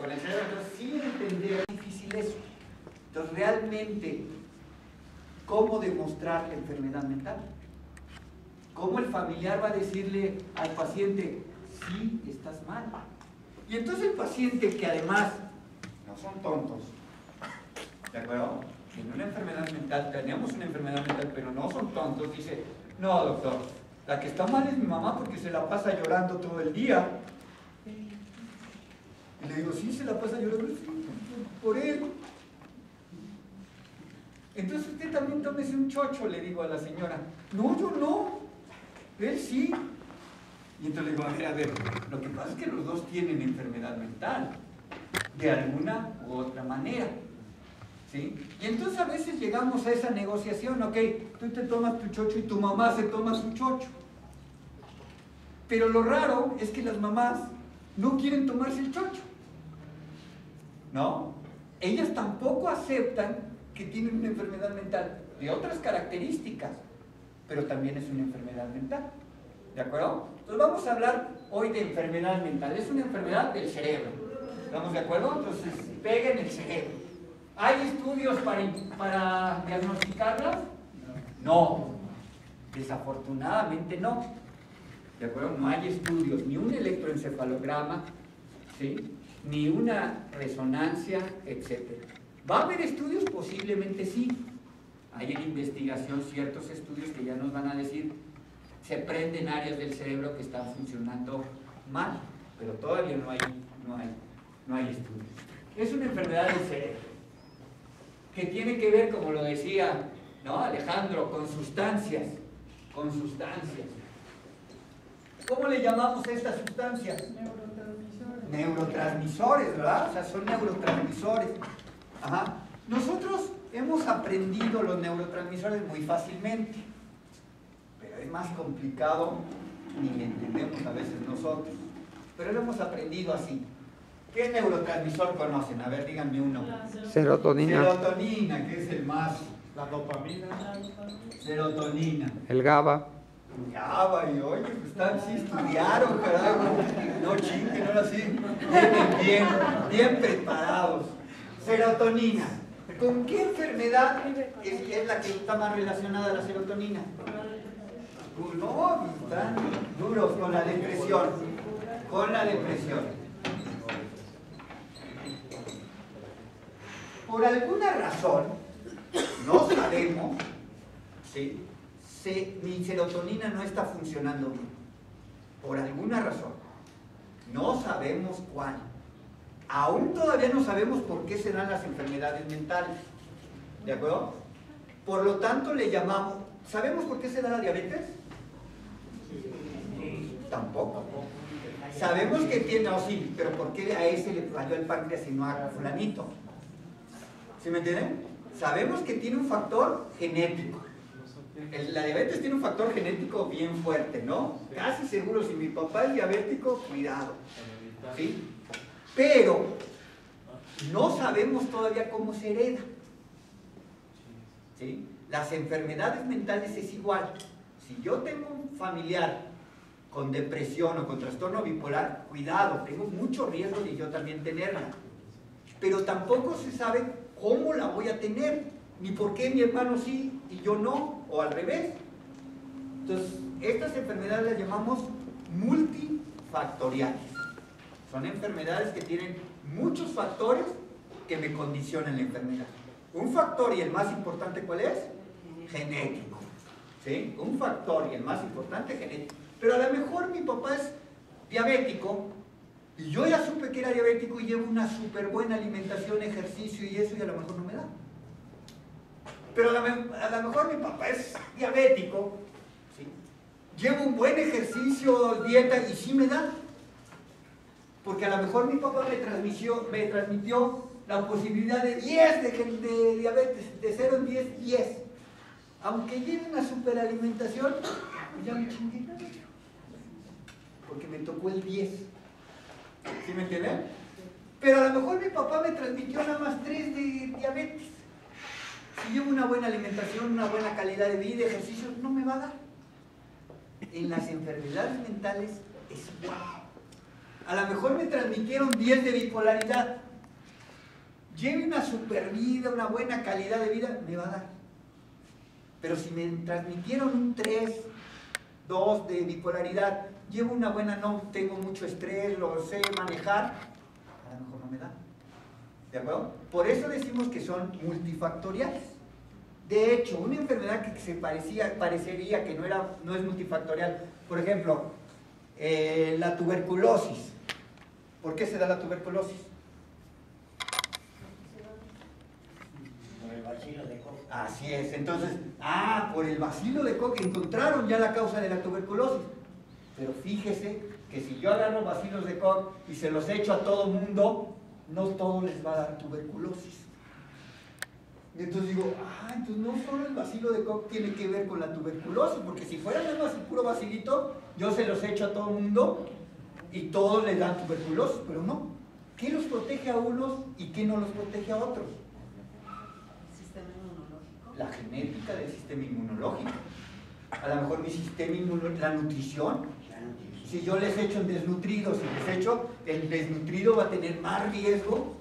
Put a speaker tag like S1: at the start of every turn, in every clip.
S1: con el cerebro. Entonces, sí entender, es difícil eso. Entonces, realmente, ¿cómo demostrar la enfermedad mental? ¿Cómo el familiar va a decirle al paciente, sí, estás mal? Y entonces el paciente, que además no son tontos, ¿de acuerdo? Tiene una enfermedad mental, tenemos una enfermedad mental, pero no son tontos, dice, no, doctor, la que está mal es mi mamá porque se la pasa llorando todo el día. Y le digo, sí, se la pasa llorando, sí, por él. Entonces usted también tómese un chocho, le digo a la señora. No, yo no, él sí. Y entonces le digo, a ver, lo que pasa es que los dos tienen enfermedad mental, de alguna u otra manera. ¿Sí? Y entonces a veces llegamos a esa negociación, ok, tú te tomas tu chocho y tu mamá se toma su chocho. Pero lo raro es que las mamás no quieren tomarse el chocho, ¿no? Ellas tampoco aceptan que tienen una enfermedad mental de otras características, pero también es una enfermedad mental, ¿de acuerdo? Entonces vamos a hablar hoy de enfermedad mental, es una enfermedad del cerebro, ¿estamos de acuerdo? Entonces pega en el cerebro. ¿Hay estudios para diagnosticarlas? No, desafortunadamente no, ¿de acuerdo? No hay estudios, ni un electroencefalograma, ¿sí? Ni una resonancia, etc. ¿Va a haber estudios? Posiblemente sí. Hay en investigación ciertos estudios que ya nos van a decir, se prenden áreas del cerebro que están funcionando mal, pero todavía no hay estudios. Es una enfermedad del cerebro, que tiene que ver, como lo decía, ¿no, Alejandro? Con sustancias, con sustancias. ¿Cómo le llamamos a estas sustancias? Neurotransmisores. Neurotransmisores, ¿verdad? O sea, son neurotransmisores. Ajá. Nosotros hemos aprendido los neurotransmisores muy fácilmente, pero es más complicado, ni le entendemos a veces nosotros, pero lo hemos aprendido así. ¿Qué neurotransmisor conocen? A ver, díganme uno.
S2: Serotonina.
S1: Serotonina, que es el más.
S3: La dopamina.
S1: Serotonina.
S2: El GABA.
S1: GABA, y oye, pues están, sí estudiaron, carajo. No chinguen, ahora sí. Vienen bien preparados. Serotonina. ¿Con qué enfermedad es la que está más relacionada a la serotonina? No, están duros con la depresión. Con la depresión. Por alguna razón, no sabemos, ¿sí? Mi serotonina no está funcionando bien. Por alguna razón. No sabemos cuál. Aún todavía no sabemos por qué se dan las enfermedades mentales. ¿De acuerdo? Por lo tanto, le llamamos... ¿Sabemos por qué se da la diabetes? Tampoco. Sabemos que tiene... No, sí, pero ¿por qué a ese le falló el páncreas y no a fulanito? ¿Sí me entienden? Sabemos que tiene un factor genético. La diabetes tiene un factor genético bien fuerte, ¿no? Casi seguro, si mi papá es diabético, cuidado. ¿Sí? Pero no sabemos todavía cómo se hereda. ¿Sí? Las enfermedades mentales es igual. Si yo tengo un familiar con depresión o con trastorno bipolar, cuidado, tengo mucho riesgo de yo también tenerla. Pero tampoco se sabe cómo la voy a tener, ni por qué mi hermano sí y yo no, o al revés. Entonces, estas enfermedades las llamamos multifactoriales. Son enfermedades que tienen muchos factores que me condicionan la enfermedad. Un factor, y el más importante, ¿cuál es? Genético. ¿Sí? Un factor, y el más importante, genético. Pero a lo mejor mi papá es diabético, y yo ya supe que era diabético y llevo una súper buena alimentación, ejercicio y eso, y a lo mejor no me da. Pero a lo mejor mi papá es diabético, ¿sí? Llevo un buen ejercicio, dieta, y sí me da. Porque a lo mejor mi papá me transmitió la posibilidad de 10 de diabetes, de 0 en 10, 10. Aunque lleve una superalimentación, pues ya me chingué. Porque me tocó el 10. ¿Sí me entienden? Pero a lo mejor mi papá me transmitió nada más 3 de diabetes. Si llevo una buena alimentación, una buena calidad de vida, ejercicio, no me va a dar. En las enfermedades mentales es igual. A lo mejor me transmitieron 10 de bipolaridad. Lleve una super vida, una buena calidad de vida, me va a dar. Pero si me transmitieron un 3, 2 de bipolaridad, llevo una buena, no tengo mucho estrés, lo sé manejar, a lo mejor no me da. ¿De acuerdo? Por eso decimos que son multifactoriales. De hecho, una enfermedad que parecería que no es multifactorial, por ejemplo, la tuberculosis. ¿Por qué se da la tuberculosis?
S2: Por el bacilo de Koch.
S1: Así es, entonces, por el bacilo de Koch encontraron ya la causa de la tuberculosis. Pero fíjese que si yo agarro bacilos de Koch y se los echo a todo mundo, no todos les va a dar tuberculosis. Y entonces digo, entonces no solo el bacilo de Koch tiene que ver con la tuberculosis, porque si fuera nada más el puro bacilito, yo se los echo a todo mundo y todos les dan tuberculosis, pero no. ¿Qué los protege a unos y qué no los protege a otros?
S3: ¿Sistema inmunológico?
S1: La genética del sistema inmunológico. A lo mejor mi sistema inmunológico, la nutrición. Si yo les echo en desnutridos, el desnutrido va a tener más riesgo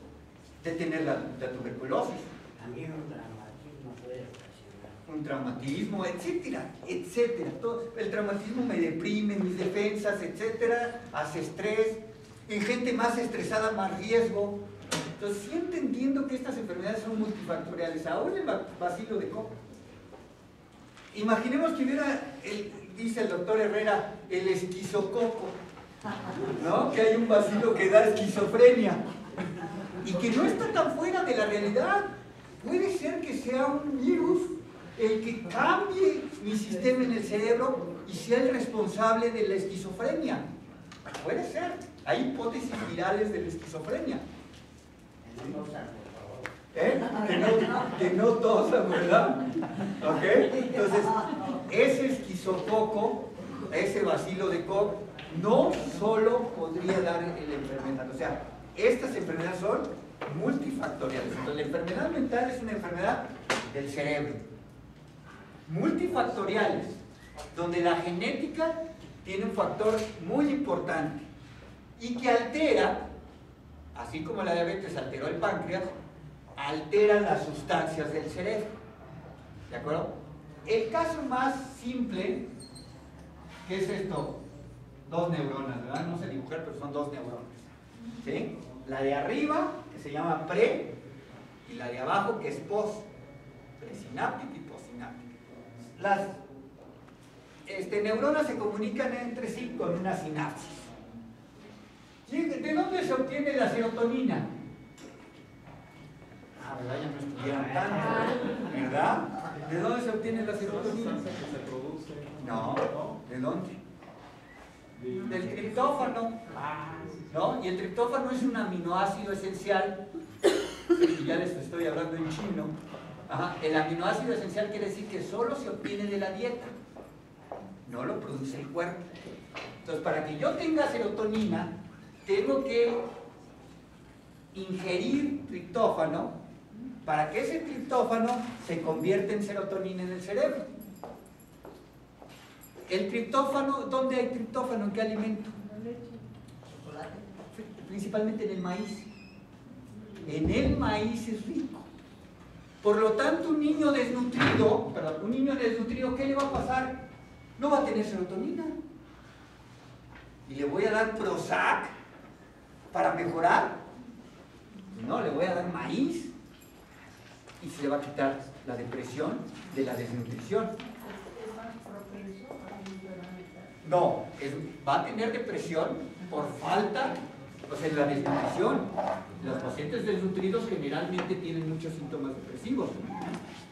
S1: de tener la tuberculosis.
S2: También un traumatismo puede ocasionar.
S1: Un traumatismo, etcétera, etcétera. El traumatismo me deprime, mis defensas, etcétera, hace estrés. En gente más estresada, más riesgo. Entonces, sí entendiendo que estas enfermedades son multifactoriales. Ahora el bacilo de Koch. Imaginemos que hubiera, dice el doctor Herrera, el esquizococo, ¿no? Que hay un bacilo que da esquizofrenia y que no está tan fuera de la realidad. Puede ser que sea un virus el que cambie mi sistema en el cerebro y sea el responsable de la esquizofrenia. Puede ser. Hay hipótesis virales de la esquizofrenia. Que no tosan, ¿verdad? ¿Ok? Entonces, ese esquizococo, ese bacilo de Koch, no solo podría dar la enfermedad. O sea, estas enfermedades son multifactoriales. Entonces, la enfermedad mental es una enfermedad del cerebro. Multifactoriales, donde la genética tiene un factor muy importante y que altera, así como la diabetes alteró el páncreas, altera las sustancias del cerebro. ¿De acuerdo? El caso más simple, ¿qué es esto? 2 neuronas, ¿verdad? No sé dibujar, pero son 2 neuronas. ¿Sí? La de arriba, que se llama pre, y la de abajo, que es post. Presináptica y postsináptica. Las neuronas se comunican entre sí con una sinapsis. ¿Sí? ¿De dónde se obtiene la serotonina? ¿Verdad? Ya no estudiaron tanto, ¿verdad? ¿De dónde se obtiene la serotonina? No, ¿de dónde? Del triptófano, ¿no? Y el triptófano es un aminoácido esencial, y ya les estoy hablando en chino. El aminoácido esencial quiere decir que solo se obtiene de la dieta, no lo produce el cuerpo. Entonces, para que yo tenga serotonina, tengo que ingerir triptófano para que ese triptófano se convierta en serotonina en el cerebro. El triptófano, ¿dónde hay triptófano? ¿En qué alimento?
S3: La leche. Chocolate.
S1: Principalmente en el maíz. En el maíz es rico. Por lo tanto, un niño desnutrido, ¿qué le va a pasar? No va a tener serotonina. ¿Y le voy a dar Prozac para mejorar? No, le voy a dar maíz y se le va a quitar la depresión de la desnutrición.
S3: ¿Es más propenso a una enfermedad mental?
S1: No, va a tener depresión por falta, en la desnutrición. Los pacientes desnutridos generalmente tienen muchos síntomas depresivos,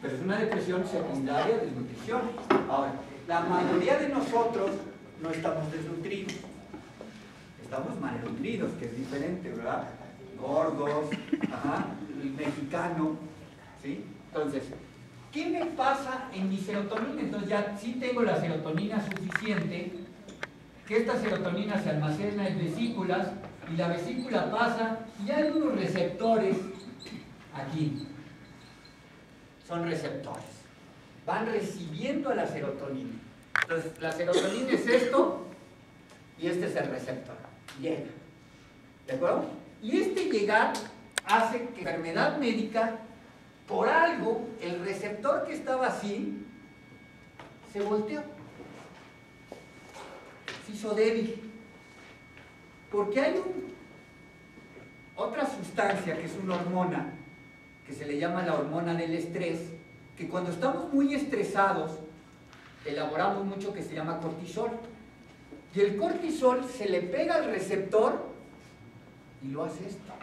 S1: pero es una depresión secundaria de desnutrición. Ahora, la mayoría de nosotros no estamos desnutridos, estamos malnutridos, que es diferente, ¿verdad? Gordos, el mexicano, ¿sí? Entonces, ¿qué me pasa en mi serotonina? Entonces ya sí tengo la serotonina suficiente, que esta serotonina se almacena en vesículas y la vesícula pasa y hay unos receptores aquí. Son receptores. Van recibiendo a la serotonina. Entonces, la serotonina es esto y este es el receptor. Llega. ¿De acuerdo? Y este llegar hace que la enfermedad médica, por algo, el receptor que estaba así, se volteó. Se hizo débil. Porque hay otra sustancia que es una hormona, que se le llama la hormona del estrés, que cuando estamos muy estresados, elaboramos mucho, que se llama cortisol. Y el cortisol se le pega al receptor y lo hace esto.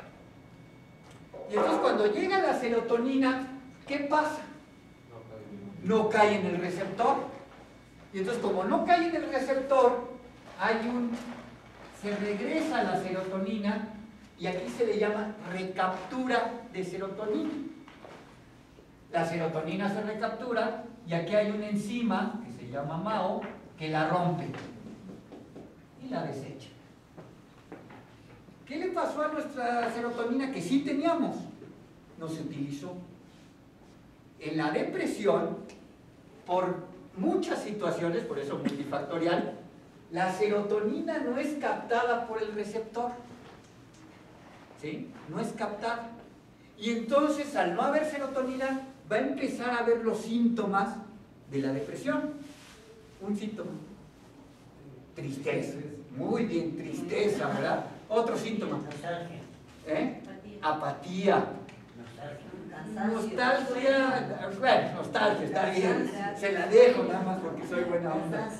S1: Y entonces cuando llega la serotonina, ¿qué pasa? No cae en el receptor. Y entonces como no cae en el receptor, se regresa la serotonina y aquí se le llama recaptura de serotonina. La serotonina se recaptura y aquí hay una enzima que se llama MAO que la rompe y la desecha. ¿Qué le pasó a nuestra serotonina que sí teníamos? No se utilizó. En la depresión, por muchas situaciones, por eso multifactorial, la serotonina no es captada por el receptor. ¿Sí? No es captada. Y entonces, al no haber serotonina, va a empezar a ver los síntomas de la depresión. Un síntoma. Tristeza. Muy bien, tristeza, ¿verdad? Otro síntoma.
S2: Nostalgia.
S1: Apatía. Nostalgia. Bueno, nostalgia, está bien. Se la dejo nada más porque soy buena onda.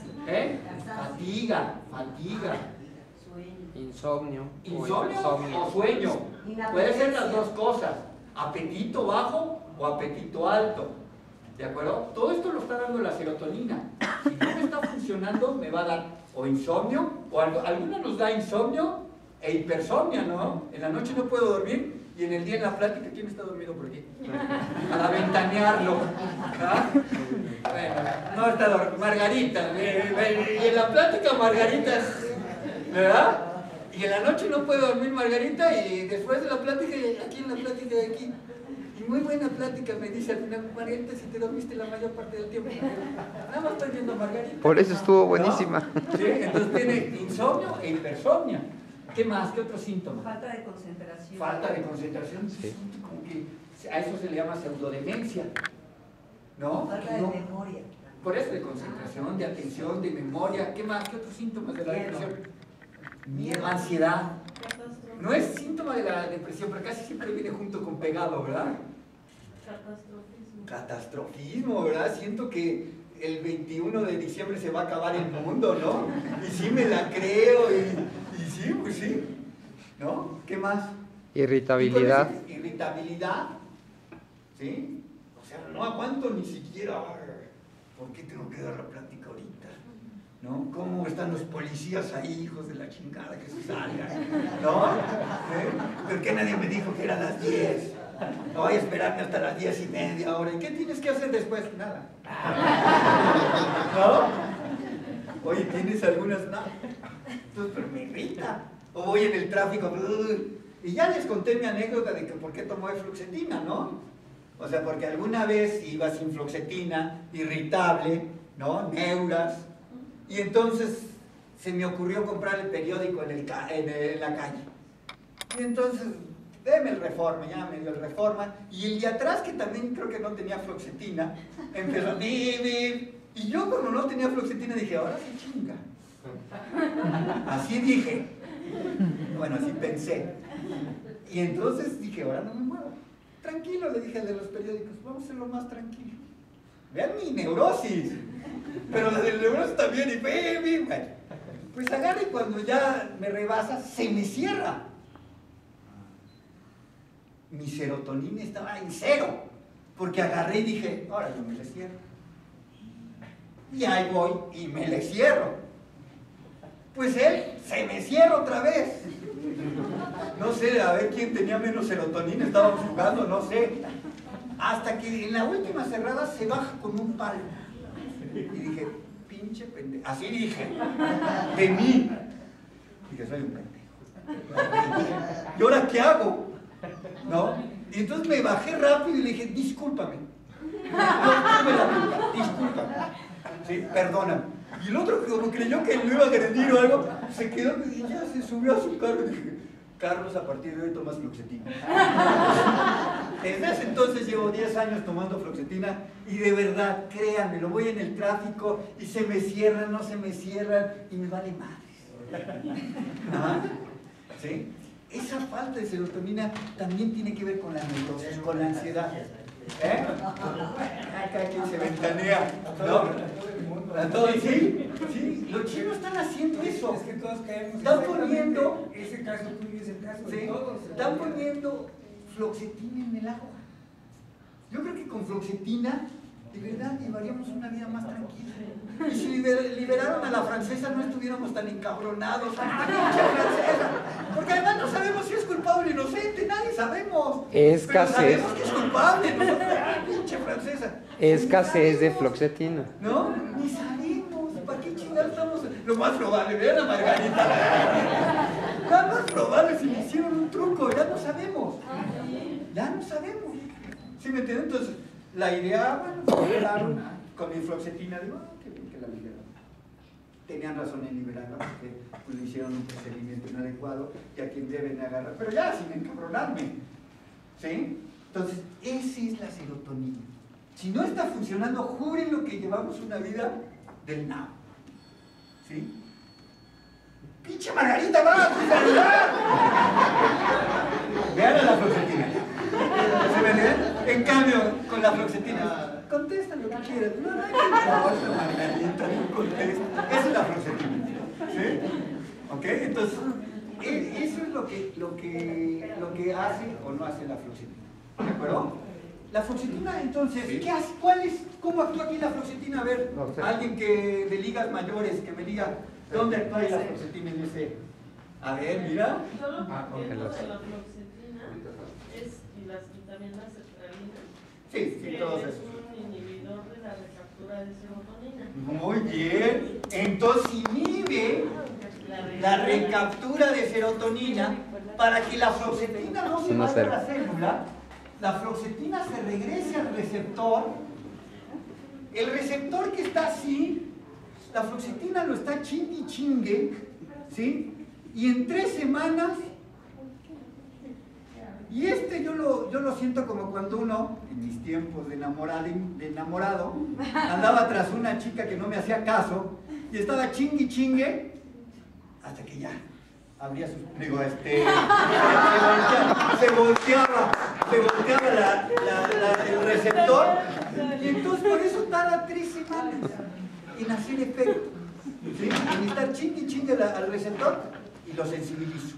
S1: Fatiga.
S4: Insomnio
S1: O sueño. Puede ser las dos cosas. Apetito bajo o apetito alto. ¿De acuerdo? Todo esto lo está dando la serotonina. Si no me está funcionando, me va a dar o insomnio, o alguna nos da insomnio e hipersomnia, ¿no? En la noche no puedo dormir y en el día en la plática, ¿quién está dormido por aquí? Para ventanearlo. ¿Ah? Bueno, no está dormido. Margarita. Y en la plática, Margarita, ¿verdad? Y en la noche no puedo dormir, Margarita, y después de la plática, aquí en la plática de aquí. Y muy buena plática, me dice al final, Margarita, si te dormiste la mayor parte del tiempo. Nada más estoy viendo a Margarita.
S4: Por eso estuvo buenísima.
S1: ¿No? ¿Sí? Entonces tiene insomnio e hipersomnia. ¿Qué más? ¿Qué otro síntoma?
S3: Falta de concentración.
S1: Falta de concentración.
S4: Sí.
S1: Como que a eso se le llama pseudodemencia. ¿No?
S3: Falta de memoria.
S1: Por eso, de concentración, de atención, de memoria. ¿Qué más? ¿Qué otros síntomas de la depresión? Miedo, ansiedad. No es síntoma de la depresión, pero casi siempre viene junto con pegado, ¿verdad? Catastrofismo, ¿verdad? Siento que el 21 de diciembre se va a acabar el mundo, ¿no? Y sí me la creo, y sí, pues sí. ¿No? ¿Qué más?
S4: Irritabilidad.
S1: Irritabilidad. ¿Sí? O sea, no aguanto ni siquiera. ¿Por qué tengo que dar la plática ahorita? ¿No? ¿Cómo están los policías ahí, hijos de la chingada, que se salgan? ¿No? ¿Por qué nadie me dijo que eran las 10? No voy a esperarme hasta las 10:30 ahora. ¿Y qué tienes que hacer después? Nada. ¿No? Oye, ¿tienes algunas? No. Entonces, pero me irrita. O voy en el tráfico. Y ya les conté mi anécdota de que por qué tomó fluoxetina, ¿no? O sea, porque alguna vez iba sin fluoxetina, irritable, ¿no? Neuras. Y entonces se me ocurrió comprar el periódico en la calle. Y entonces, deme el Reforma, ya me dio el Reforma. Y el de atrás, que también creo que no tenía fluoxetina, empezó a... Y yo cuando no tenía fluoxetina dije, ahora sí chinga. Así dije. Bueno, así pensé. Y entonces dije, ahora no me muevo. Tranquilo, le dije al de los periódicos, vamos a hacerlo más tranquilo. Vean mi neurosis. Pero la del neurosis también, y bueno, pues agarre y cuando ya me rebasa, se me cierra. Mi serotonina estaba en 0, porque agarré y dije, ahora yo me le cierro. Y ahí voy y me le cierro. Pues él se me cierra otra vez. No sé, a ver quién tenía menos serotonina, estábamos jugando, no sé. Hasta que en la última cerrada se baja con un palo. Y dije, pinche pendejo. Así dije, de mí. Dije, soy un pendejo. ¿Y ahora qué hago? ¿No? Y entonces me bajé rápido y le dije, discúlpame. No me la culpa, discúlpame. Sí, perdóname. Y el otro, como creyó que lo iba a agredir o algo, se quedó y ya se subió a su carro y dije, Carlos, a partir de hoy tomas fluoxetina. Desde ese entonces llevo 10 años tomando fluoxetina y de verdad, créanme, lo voy en el tráfico y se me cierran, no se me cierran y me vale madres. ¿Ah? ¿Sí? Esa falta de serotonina también tiene que ver con la neurosis, con la ansiedad. ¿Eh? Cada quien se ventanea, ¿no? Entonces, sí, los chinos están haciendo eso.
S5: Es que todos caemos.
S1: Están poniendo,
S5: Ese caso tuyo es el caso de
S1: sí,
S5: todos.
S1: están poniendo fluoxetina en el agua. Yo creo que con fluoxetina, de verdad, llevaríamos una vida más tranquila. Y si liberaron a la francesa, no estuviéramos tan encabronados. ¡Pinche francesa! Porque además no sabemos si es culpable o inocente, nadie sabemos.
S4: Escasez.
S1: Pero sabemos que es culpable, nosotros, pinche francesa.
S4: Escasez de fluoxetina.
S1: ¿No? Ni sabemos. ¿Para qué chingados estamos? Lo más probable, vean a Margarita. Lo más probable si le hicieron un truco, ya no sabemos. Ya no sabemos. ¿Sí me entienden? Entonces, la idea, bueno, liberaron con mi fluoxetina. Digo, qué bien que la liberaron. Tenían razón en liberarla porque pues, le hicieron un procedimiento inadecuado y a quien deben agarrar. Pero ya, sin encabronarme. ¿Sí? Entonces, esa es la serotonina. Si no está funcionando, juren lo que llevamos una vida del nabo. ¿Sí? ¡Pinche Margarita, va! Vean a la fluoxetina. ¿Se me entienden? En cambio, con la fluoxetina, contesta lo que quieras. No, no hay que Margarita, no contesta. Esa es la fluoxetina. ¿Sí? ¿Ok? Entonces, eso es lo que hace o no hace la fluoxetina. ¿De acuerdo? La fluoxetina, entonces, ¿qué hace? ¿Cómo actúa aquí la fluoxetina? A ver,
S4: No sé.
S1: alguien que de ligas mayores, que me diga, ¿dónde actúa la fluoxetina en ese? A ver, mira.
S6: Yo lo que
S4: Ah,
S6: entiendo
S4: ok.
S6: de la fluoxetina es, y también la sertralina,
S1: Sí, sí,
S6: que
S1: todos
S6: es
S1: esos.
S6: un inhibidor de la recaptura de serotonina.
S1: Muy bien. Entonces inhibe la recaptura de serotonina para que la fluoxetina no se
S4: Uno
S1: vaya a
S4: cero.
S1: la célula. La fluoxetina se regrese al receptor. El receptor que está así, la fluoxetina lo está chingue y chingue, ¿sí? Y en 3 semanas, y yo lo siento como cuando uno, en mis tiempos de enamorado, andaba tras una chica que no me hacía caso, y estaba chingue y chingue, hasta que ya abría su... Digo, se volteaba el receptor, y entonces por eso tarda 3 semanas en hacer efecto, ¿sí? En estar chingue y chingue al receptor, y lo sensibilizo.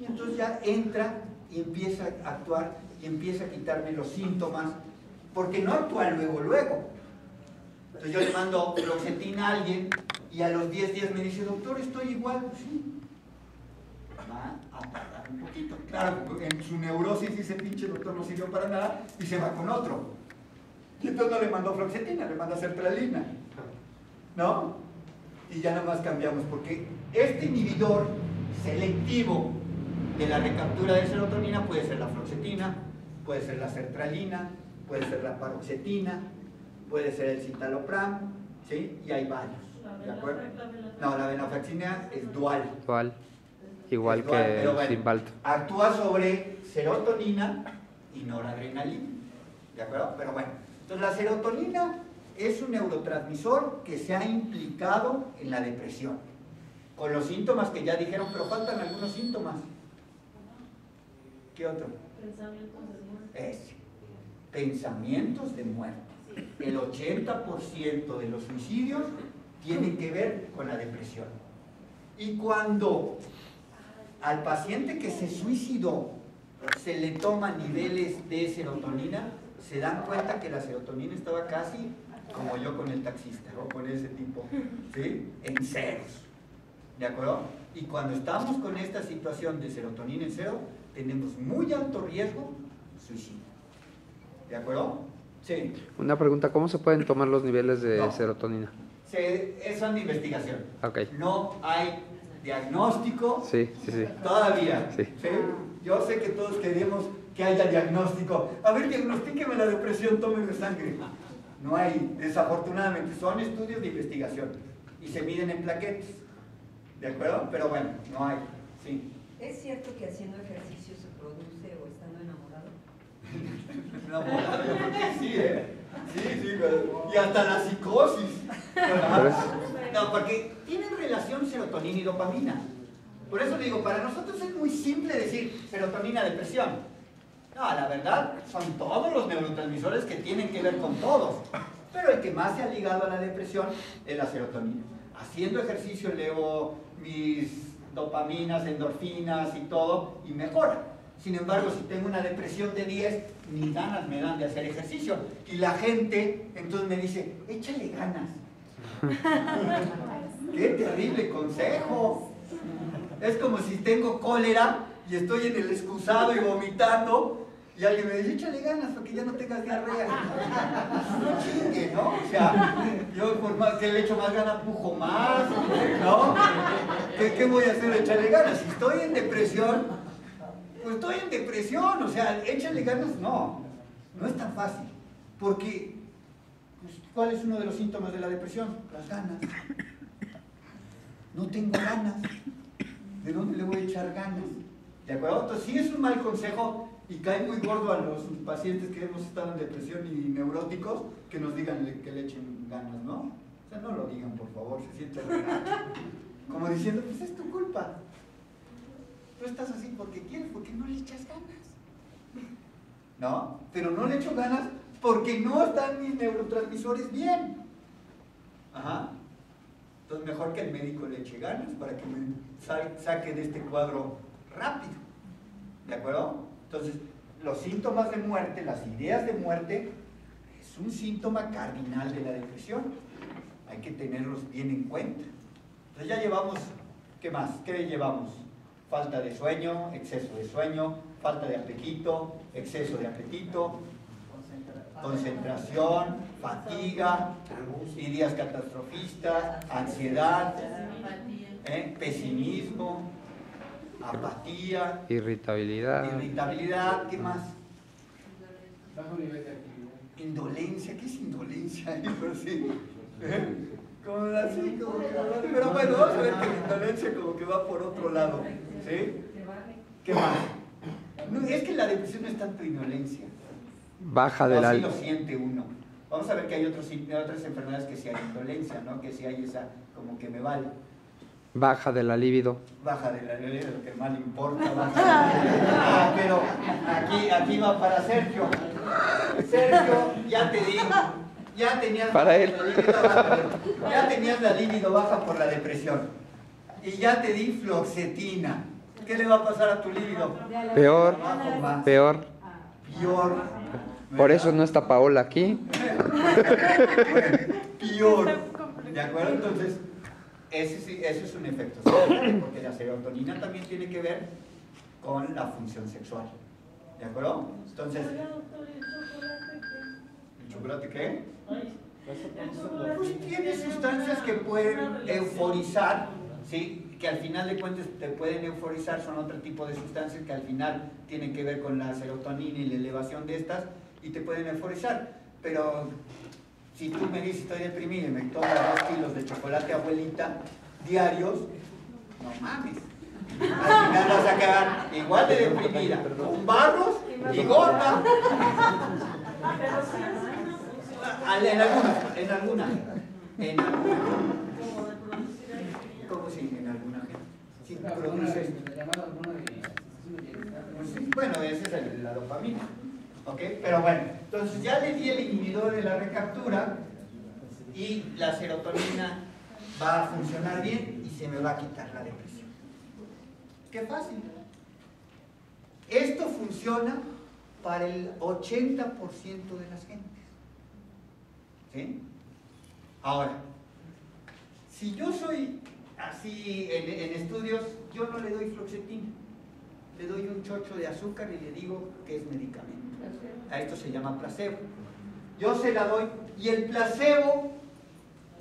S1: Y entonces ya entra y empieza a actuar y empieza a quitarme los síntomas, porque no actúa luego. Entonces yo le mando fluoxetina a alguien y a los 10 días me dice, doctor, estoy igual. Sí. Va a tardar un poquito. Claro, en su neurosis ese pinche doctor no sirvió para nada y se va con otro. Y entonces no le mandó fluoxetina, le manda sertralina. ¿No? Y ya nada más cambiamos, porque este inhibidor selectivo de la recaptura de serotonina puede ser la fluoxetina, puede ser la sertralina, puede ser la paroxetina, puede ser el citalopram, ¿sí? Y hay varios. ¿De acuerdo? No, la venlafaxina es dual.
S4: Igual. Igual
S1: Es dual,
S4: que
S1: pero
S4: el
S1: bueno,
S4: Cymbalta.
S1: actúa sobre serotonina y noradrenalina. ¿De acuerdo? Pero bueno, entonces la serotonina es un neurotransmisor que se ha implicado en la depresión. Con los síntomas que ya dijeron, pero faltan algunos síntomas. ¿Qué otro?
S6: Pensamientos de muerte.
S1: Ese. Pensamientos de muerte. El 80% de los suicidios tienen que ver con la depresión. Y cuando al paciente que se suicidó se le toman niveles de serotonina, se dan cuenta que la serotonina estaba casi como yo con el taxista, o con ese tipo, ¿sí? En ceros. ¿De acuerdo? Y cuando estamos con esta situación de serotonina en cero, tenemos muy alto riesgo suicidio. ¿De acuerdo? Sí.
S4: Una pregunta, ¿cómo se pueden tomar los niveles de
S1: No.
S4: serotonina?
S1: Son de investigación.
S4: Ok.
S1: No hay diagnóstico
S4: Sí, sí, sí.
S1: todavía.
S4: Sí.
S1: ¿Sí? Yo sé que todos queremos que haya diagnóstico. A ver, diagnostíqueme la depresión, tómeme sangre. No hay, desafortunadamente. Son estudios de investigación y se miden en plaquetas. ¿De acuerdo? Pero bueno, no hay. Sí.
S7: ¿Es cierto que haciendo ejercicio se produce o estando enamorado?
S1: Enamorado, yo creo que sí, ¿eh? Sí, pero- y hasta la psicosis. No, porque tienen relación serotonina y dopamina. Por eso digo, para nosotros es muy simple decir serotonina, depresión. No, la verdad, son todos los neurotransmisores que tienen que ver con todos. Pero el que más se ha ligado a la depresión es la serotonina. Haciendo ejercicio elevo mis dopaminas, endorfinas y todo, y mejora. Sin embargo, si tengo una depresión de 10, ni ganas me dan de hacer ejercicio. Y la gente entonces me dice, échale ganas. ¡Qué terrible consejo! Es como si tengo cólera y estoy en el excusado y vomitando, y alguien me dice, échale ganas para que ya no tengas diarrea. No chingue, ¿no? O sea, yo por más que le echo más ganas, pujo más, ¿no? ¿Qué voy a hacer? Echarle ganas. Si estoy en depresión, pues estoy en depresión. O sea, échale ganas, no es tan fácil. Porque, pues, ¿cuál es uno de los síntomas de la depresión? Las ganas. No tengo ganas. ¿De dónde le voy a echar ganas? ¿De acuerdo? Entonces, sí es un mal consejo y cae muy gordo a los pacientes que hemos estado en depresión y neuróticos que nos digan que le echen ganas, ¿no? O sea, no lo digan, por favor, se siente raro. Como diciendo, pues es tu culpa. Tú estás así porque quieres, porque no le echas ganas. ¿No? Pero no le echo ganas porque no están mis neurotransmisores bien. Ajá. Entonces mejor que el médico le eche ganas para que me saque de este cuadro rápido. ¿De acuerdo? Entonces, los síntomas de muerte, las ideas de muerte, es un síntoma cardinal de la depresión. Hay que tenerlos bien en cuenta. Entonces ya llevamos, ¿qué más? ¿Qué llevamos? Falta de sueño, exceso de sueño, falta de apetito, exceso de apetito, concentración, fatiga, ideas catastrofistas, ansiedad, pesimismo, apatía, irritabilidad, ¿qué más?
S5: Bajo nivel de actividad.
S1: Indolencia, ¿qué es indolencia? Sí. Como así, como que va. Pero bueno, vamos a ver que la indolencia como que va por otro lado. ¿Sí? ¿Qué más? No, es que la depresión no es tanto indolencia.
S4: Baja de la...
S1: Sí lo siente uno. Vamos a ver que hay otras enfermedades que sí hay indolencia, ¿no? Que sí hay esa, como que me vale.
S4: Baja de la libido.
S1: Baja de la libido, lo que más le importa. Pero aquí va para Sergio. Sergio, ya te digo. Ya tenías
S4: para él.
S1: Ya tenías la libido baja por la depresión. Y ya te di fluoxetina. ¿Qué le va a pasar a tu libido?
S4: Peor. Peor.
S1: Peor.
S4: Por eso no está Paola aquí.
S1: Peor. ¿De acuerdo? Entonces, ese es un efecto secundario, porque la serotonina también tiene que ver con la función sexual. ¿De acuerdo? Entonces, ¿el chocolate qué? Pues tiene sustancias que pueden euforizar, ¿sí? Que al final de cuentas te pueden euforizar, son otro tipo de sustancias que al final tienen que ver con la serotonina y la elevación de estas y te pueden euforizar. Pero si tú me dices estoy deprimido y me tomo 2 kilos de chocolate abuelita diarios, no mames. Al final vas a quedar igual de deprimida, con barros y gorda. En algunas. ¿Cómo sí? En alguna gente. Sí, produces. Bueno, esa es la dopamina. ¿Ok? Pero bueno, entonces ya le di el inhibidor de la recaptura y la serotonina va a funcionar bien y se me va a quitar la depresión. ¡Qué fácil! Esto funciona para el 80% de las gentes. ¿Sí? Ahora, si yo soy así en estudios, yo no le doy fluoxetina. Le doy un chocho de azúcar y le digo que es medicamento. A esto se llama placebo. Yo se la doy. ¿Y el placebo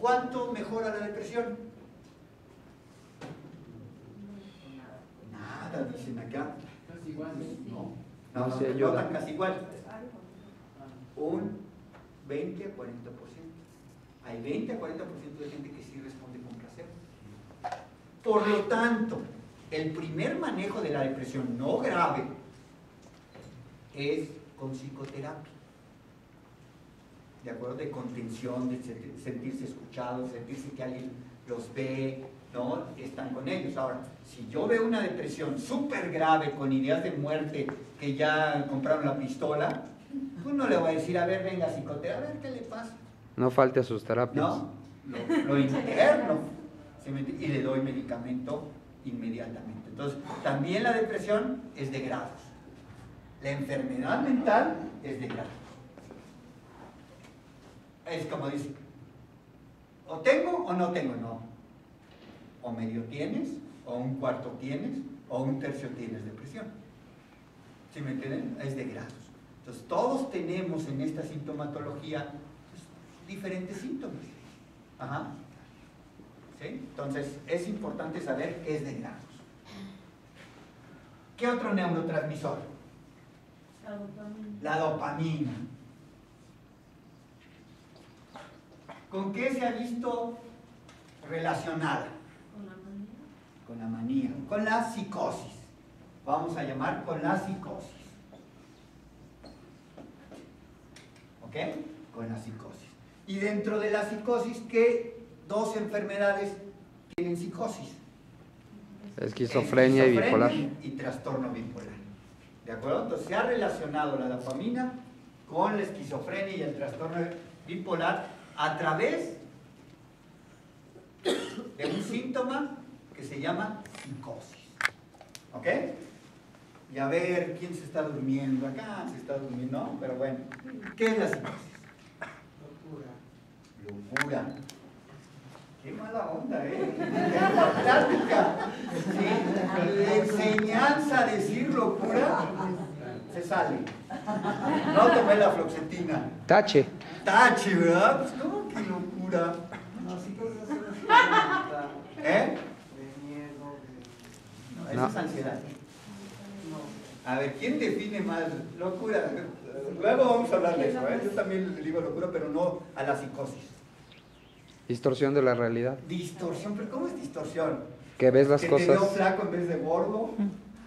S1: cuánto mejora la depresión? Nada, dicen acá.
S5: Casi igual.
S1: No,
S4: se ayuda.
S1: casi igual. Un 20 a 40%. Hay 20 a 40% de gente que sí responde con placebo. Por lo tanto, el primer manejo de la depresión no grave es con psicoterapia. ¿De acuerdo? De contención, de sentirse escuchados, sentirse que alguien los ve, ¿no? Están con ellos. Ahora, si yo veo una depresión súper grave con ideas de muerte que ya compraron la pistola, pues no le voy a decir, a ver, venga, psicoterapia, a ver qué le pasa.
S4: No falte a sus terapias.
S1: No, lo interno, ¿sí me entiende? Y le doy medicamento inmediatamente. Entonces, también la depresión es de grados. La enfermedad mental es de grados. Es como dice, o tengo o no tengo, no. O medio tienes, o un cuarto tienes, o un tercio tienes depresión. ¿Sí me entienden? Es de grados. Entonces, todos tenemos en esta sintomatología pues, diferentes síntomas. Ajá. ¿Sí? Entonces, es importante saber qué es de grados. ¿Qué otro neurotransmisor?
S6: La dopamina.
S1: La dopamina. ¿Con qué se ha visto relacionada?
S6: Con la manía.
S1: Con la manía, con la psicosis. Vamos a llamar con la psicosis. ¿Ok? Con la psicosis. Y dentro de la psicosis, ¿qué dos enfermedades tienen psicosis?
S4: Esquizofrenia y bipolar.
S1: Y trastorno bipolar. ¿De acuerdo? Entonces se ha relacionado la dopamina con la esquizofrenia y el trastorno bipolar a través de un síntoma que se llama psicosis. ¿Ok? Y a ver, ¿quién se está durmiendo? Acá se está durmiendo, ¿no? Pero bueno, ¿qué es la psicosis? Locura. Qué mala onda, ¿eh? La plática. Sí. La enseñanza a decir locura se sale. No tomé la fluoxetina.
S4: Tache.
S1: Tache, ¿verdad? Pues, ¿cómo que locura?
S2: No, sí, pues eso es
S1: ¿Eh?
S2: de miedo,
S1: No, eso es ansiedad. A ver, ¿quién define más locura? Luego vamos a hablar de eso, ¿eh? Yo también le digo locura, pero no a la psicosis.
S4: Distorsión de la realidad.
S1: Distorsión, ¿pero cómo es distorsión?
S4: Que ves las
S1: Que te veo
S4: cosas.
S1: flaco en vez de gordo,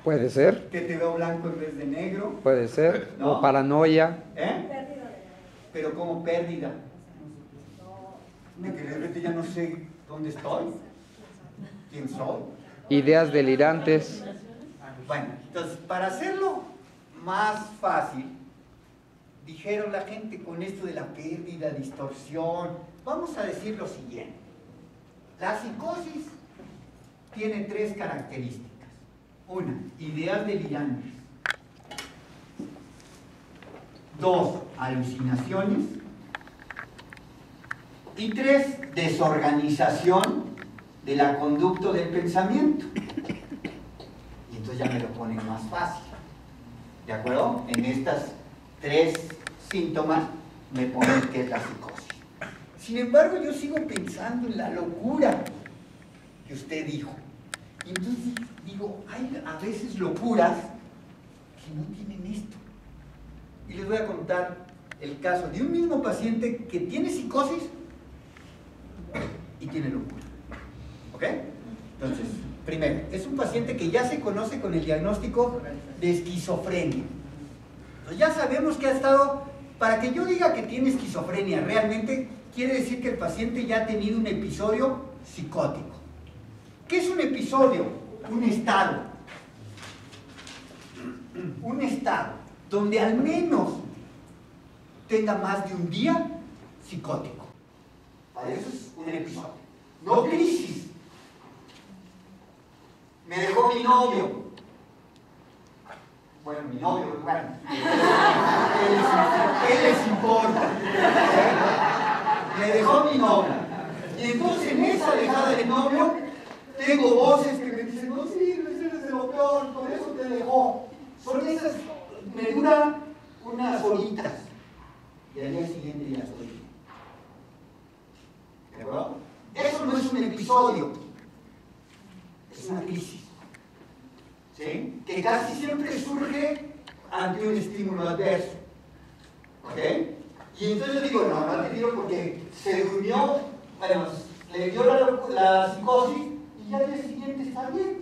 S4: Puede ser.
S1: que te veo blanco en vez de negro,
S4: Puede ser.
S1: No.
S4: O paranoia.
S1: ¿eh? Pero como pérdida. De que de repente ya no sé dónde estoy, quién soy.
S4: Ideas delirantes.
S1: Bueno, entonces, para hacerlo más fácil, dijeron la gente con esto de la pérdida, distorsión, vamos a decir lo siguiente. La psicosis tiene tres características. Una, ideas delirantes. Dos, alucinaciones. Y tres, desorganización de la conducta del pensamiento. Y entonces ya me lo ponen más fácil. ¿De acuerdo? En estas tres síntomas me ponen que es la psicosis. Sin embargo, yo sigo pensando en la locura que usted dijo. Y entonces digo, hay a veces locuras que no tienen esto. Y les voy a contar el caso de un mismo paciente que tiene psicosis y tiene locura. ¿Ok? Entonces, primero, es un paciente que ya se conoce con el diagnóstico de esquizofrenia. Entonces ya sabemos que ha estado, para que yo diga que tiene esquizofrenia, realmente quiere decir que el paciente ya ha tenido un episodio psicótico. ¿Qué es un episodio? Un estado. Un estado donde al menos tenga más de un día psicótico. Para eso es un episodio. No crisis. Me dejó mi novio. Bueno, mi novio, bueno. ¿Qué les importa? Me dejó mi novio. Y entonces en esa dejada de novio, tengo voces que me dicen, no sirves, eres de lo peor, por eso te dejó. Son esas, me duran unas horitas. Y al día siguiente ya estoy bien. ¿De acuerdo? Eso no es un episodio, es una crisis. ¿Sí? Que casi siempre surge ante un estímulo adverso. ¿Ok? Y entonces yo digo, no ha tenido porque se durmió, bueno, le dio la psicosis y ya al día siguiente está bien.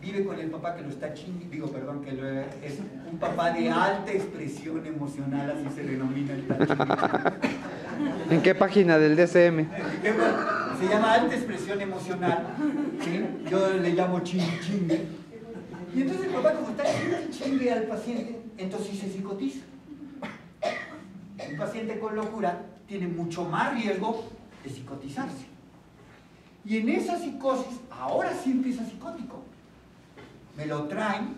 S1: vive con el papá que lo está perdón, que es un papá de alta expresión emocional, así se denomina el tal.
S4: ¿En qué página del DSM?
S1: Se llama alta expresión emocional, ¿sí? Yo le llamo chingue. Y entonces el papá, como está chingue al paciente, entonces se psicotiza. Un paciente con locura tiene mucho más riesgo de psicotizarse. Y en esa psicosis, ahora sí empieza psicótico. Me lo traen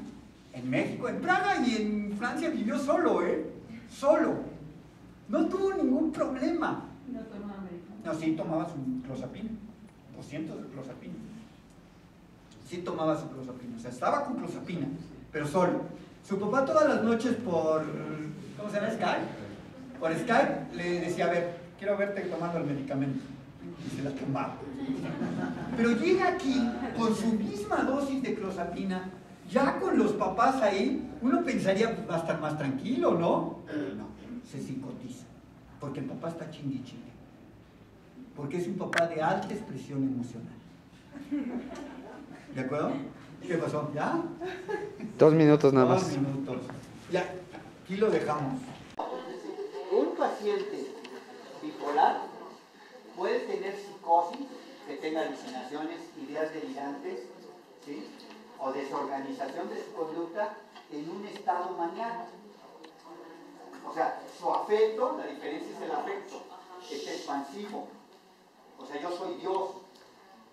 S1: en México, en Praga y en Francia vivió solo, solo. No tuvo ningún problema.
S3: No tomaba medicamento.
S1: No, sí tomaba su clozapina, 200 de clozapina. Sí tomaba su clozapina, o sea, estaba con clozapina, pero solo. Su papá todas las noches por, ¿cómo se llama? Skype. Por Skype le decía, a ver, quiero verte tomando el medicamento. Y se la tomaba. Pero llega aquí con su misma dosis de clozapina, ya con los papás ahí, uno pensaría, pues va a estar más tranquilo, ¿no? No, se psicotiza, porque el papá está chingue. Porque es un papá de alta expresión emocional. ¿De acuerdo? ¿Qué pasó? ¿Ya?
S4: 2 minutos nada más.
S1: 2 minutos. Ya, aquí lo dejamos. Un paciente bipolar puede tener psicosis, que tenga alucinaciones, ideas delirantes, ¿sí? O desorganización de su conducta en un estado maníaco. O sea, su afecto, la diferencia es el afecto, es expansivo. O sea, yo soy Dios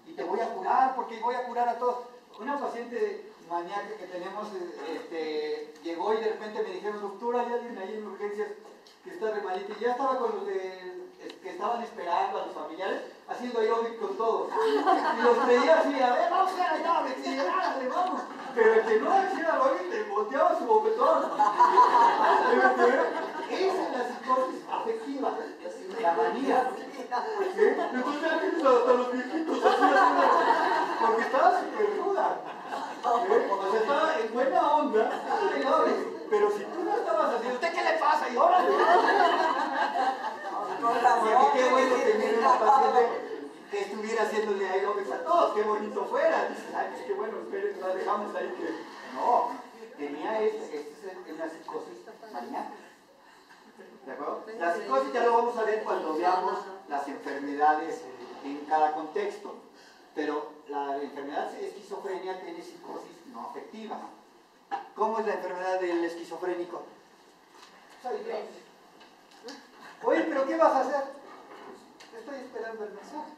S1: y te voy a curar porque voy a curar a todos. Una paciente maníaca que tenemos llegó y de repente me dijeron, doctora, hay alguien ahí en urgencias que está re malita. Y ya estaba con los que estaban esperando a los familiares, haciendo aeróbic con todos. Y los veía así, a ver, vamos a hacer aeróbic, y dale, vamos. Pero el que no hacía aeróbic le volteaba su bofetón. Esa es la psicosis afectiva, la manía. ¿Sí? Entonces ya tienes hasta los viejitos así, porque estaba súper ruda. O sea, estaba en buena onda, pero si tú no estabas haciendo, ¿usted qué le pasa? Y órale. Porque qué bueno tener una paciente que estuviera haciéndole aeróbics a todos, qué bonito fuera. Dices, ay, pues qué bueno, esperen, la dejamos ahí que. No, tenía esta es una psicosis maníaca. ¿De acuerdo? La psicosis ya lo vamos a ver cuando veamos las enfermedades en cada contexto. Pero la enfermedad de esquizofrenia tiene psicosis no afectiva. ¿Cómo es la enfermedad del esquizofrénico? Soy Dios. Oye, ¿pero qué vas a hacer? Estoy esperando el mensaje.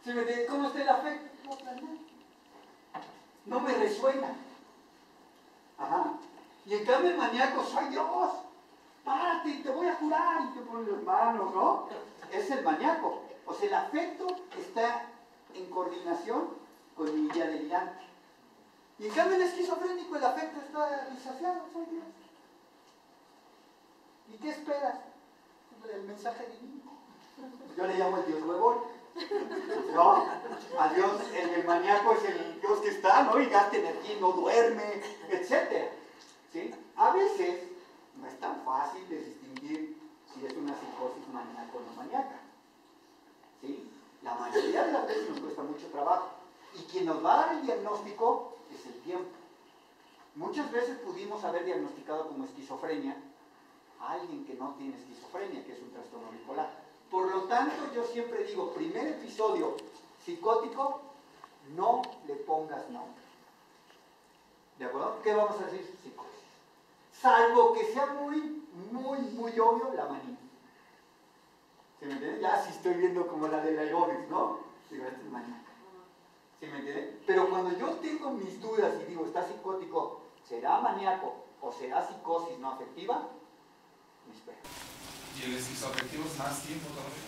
S1: Si me dice, ¿cómo está el afecto? No me resuena. Ajá. Y en cambio el maníaco, soy Dios. Párate, te voy a curar. Y te ponen las manos, ¿no? Es el maníaco. O sea, el afecto está en coordinación con mi idea delirante. Y en cambio el esquizofrénico, el afecto está disociado, soy Dios. ¿Y qué esperas? El mensaje divino. Yo le llamo el Dios huevón. No, a Dios, el maníaco es el Dios que está, ¿no? Y gasta energía, no duerme, etc. ¿Sí? A veces no es tan fácil de distinguir si es una psicosis maníaca o no maníaca. ¿Sí? La mayoría de las veces nos cuesta mucho trabajo. Y quien nos va a dar el diagnóstico es el tiempo. Muchas veces pudimos haber diagnosticado como esquizofrenia a alguien que no tiene esquizofrenia, que es un trastorno bipolar. Por lo tanto, yo siempre digo, primer episodio psicótico, no le pongas nombre. ¿De acuerdo? ¿Qué vamos a decir? Psicosis. Salvo que sea muy obvio la manía. ¿Sí me entiende? Ya si estoy viendo como la del aeróbics, ¿no? Digo, esta es maníaca. ¿Sí me entiende? Pero cuando yo tengo mis dudas y digo, está psicótico, ¿será maníaco o será psicosis no afectiva? Me espero.
S8: ¿Y el esquizoafectivo es más tiempo todavía?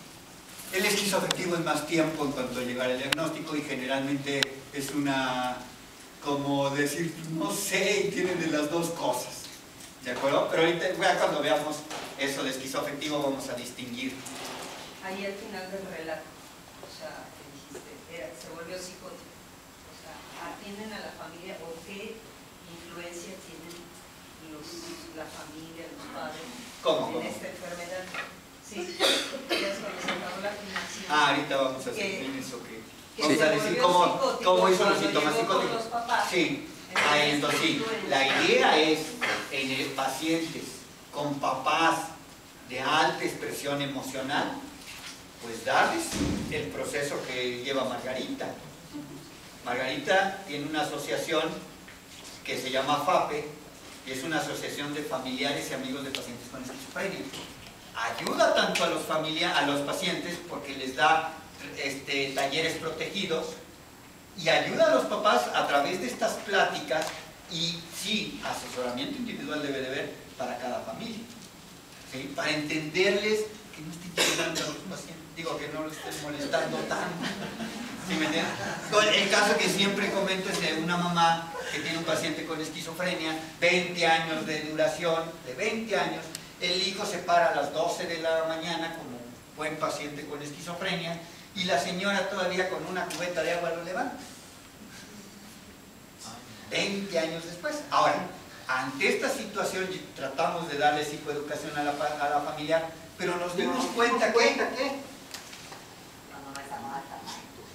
S1: El esquizoafectivo es más tiempo en cuanto a llegar al diagnóstico y generalmente es una, como decir, no sé, y tienen de las dos cosas. ¿De acuerdo? Pero ahorita, cuando veamos eso de esquizoafectivo vamos a distinguir.
S7: Ahí al final del relato, o sea, que dijiste, se volvió psicótico. O sea, atienden a la familia o qué influencia tienen la familia, los padres en esta enfermedad. Sí, ya es cuando se acabó la afirmación.
S1: Ahorita vamos a hacer en eso que Vamos
S7: se
S1: a decir
S7: volvió
S1: cómo
S7: psicótico
S1: hizo los
S7: cuando
S1: síntomas
S7: llegó con
S1: psicóticos.
S7: los papás.
S1: Sí, entonces sí, la idea es en pacientes con papás de alta expresión emocional, pues darles el proceso que lleva Margarita. Margarita tiene una asociación que se llama FAPE, y es una asociación de familiares y amigos de pacientes con esquizofrenia. Ayuda tanto a los pacientes porque les da talleres protegidos, y ayuda a los papás a través de estas pláticas, y sí, asesoramiento individual debe de haber para cada familia, ¿sí? Para entenderles que no estén llegando a los pacientes, digo que no los estén molestando tanto. ¿Sí me entienden? El caso que siempre comento es de una mamá que tiene un paciente con esquizofrenia, 20 años de duración, de 20 años, el hijo se para a las 12 de la mañana como buen paciente con esquizofrenia, y la señora todavía con una cubeta de agua lo levanta. 20 años después. Ahora, ante esta situación tratamos de darle psicoeducación a la familia, pero nos dimos cuenta que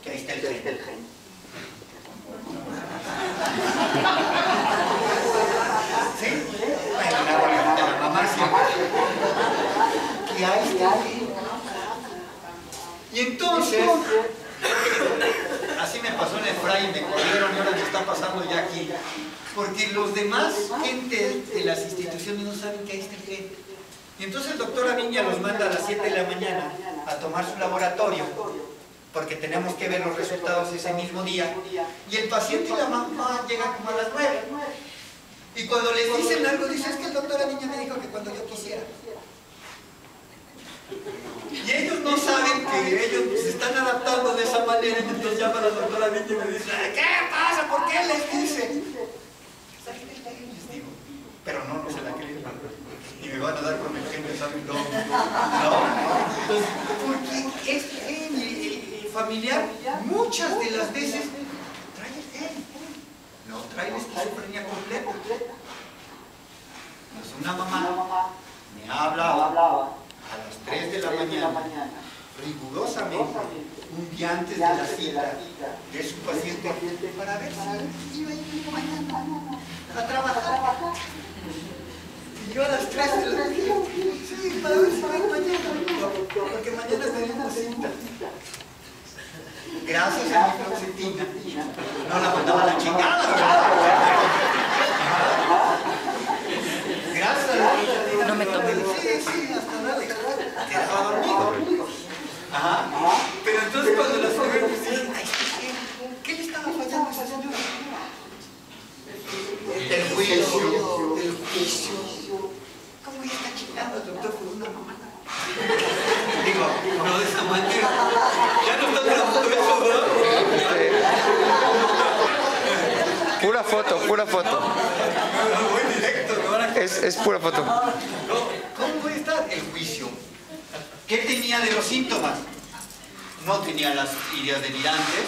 S1: ahí está el gen. ¿Sí? Bueno, la mamá siempre. Y ahí está el gen. Y entonces, así me pasó en el Fray, me corrieron y ahora me está pasando ya aquí. Porque los demás, gente de las instituciones, no saben que ahí está el gen. Y entonces el doctor Aviña los manda a las 7 de la mañana a tomar su laboratorio, porque tenemos que ver los resultados ese mismo día. Y el paciente y la mamá llegan como a las 9. Y cuando les dicen algo, dicen, es que el doctor Aviña me dijo que cuando yo quisiera. Y ellos no saben que ellos se están adaptando de esa manera, y entonces llaman al doctor Aviña y me dicen, ¿qué pasa? ¿Por qué les dice? Les digo, pero no se la creen. Y me van a dar con el gen, ¿saben? No. Entonces, porque es el familiar muchas de las veces trae el gen, no trae la esquizofrenia completa. Entonces una mamá me hablaba a las 3 de la mañana, rigurosamente, un día antes de la cita de su paciente, para ver si iba a ir mañana a trabajar. Y yo a las 3 de la mañana, sí, para ver si va a ir mañana, porque mañana tenemos cita. Gracias a mi fluoxetina, no la mandaba a la chingada, ¿verdad? Gracias a la fluoxetina, no me tomé. Sí, hasta dale, quedaba dormido. Ajá. Pero entonces cuando la señora me dice, ¿qué le estaba fallando a esa señora? El juicio. ¿Cómo ella está chingando al doctor por una mamada? Digo, no de esa manera. Ya no está grabando eso, ¿verdad?
S4: Pura foto.
S1: Voy directo, ¿no?
S4: Es pura foto.
S1: ¿Cómo puede estar? El juicio. ¿Qué tenía de los síntomas? No tenía las ideas delirantes,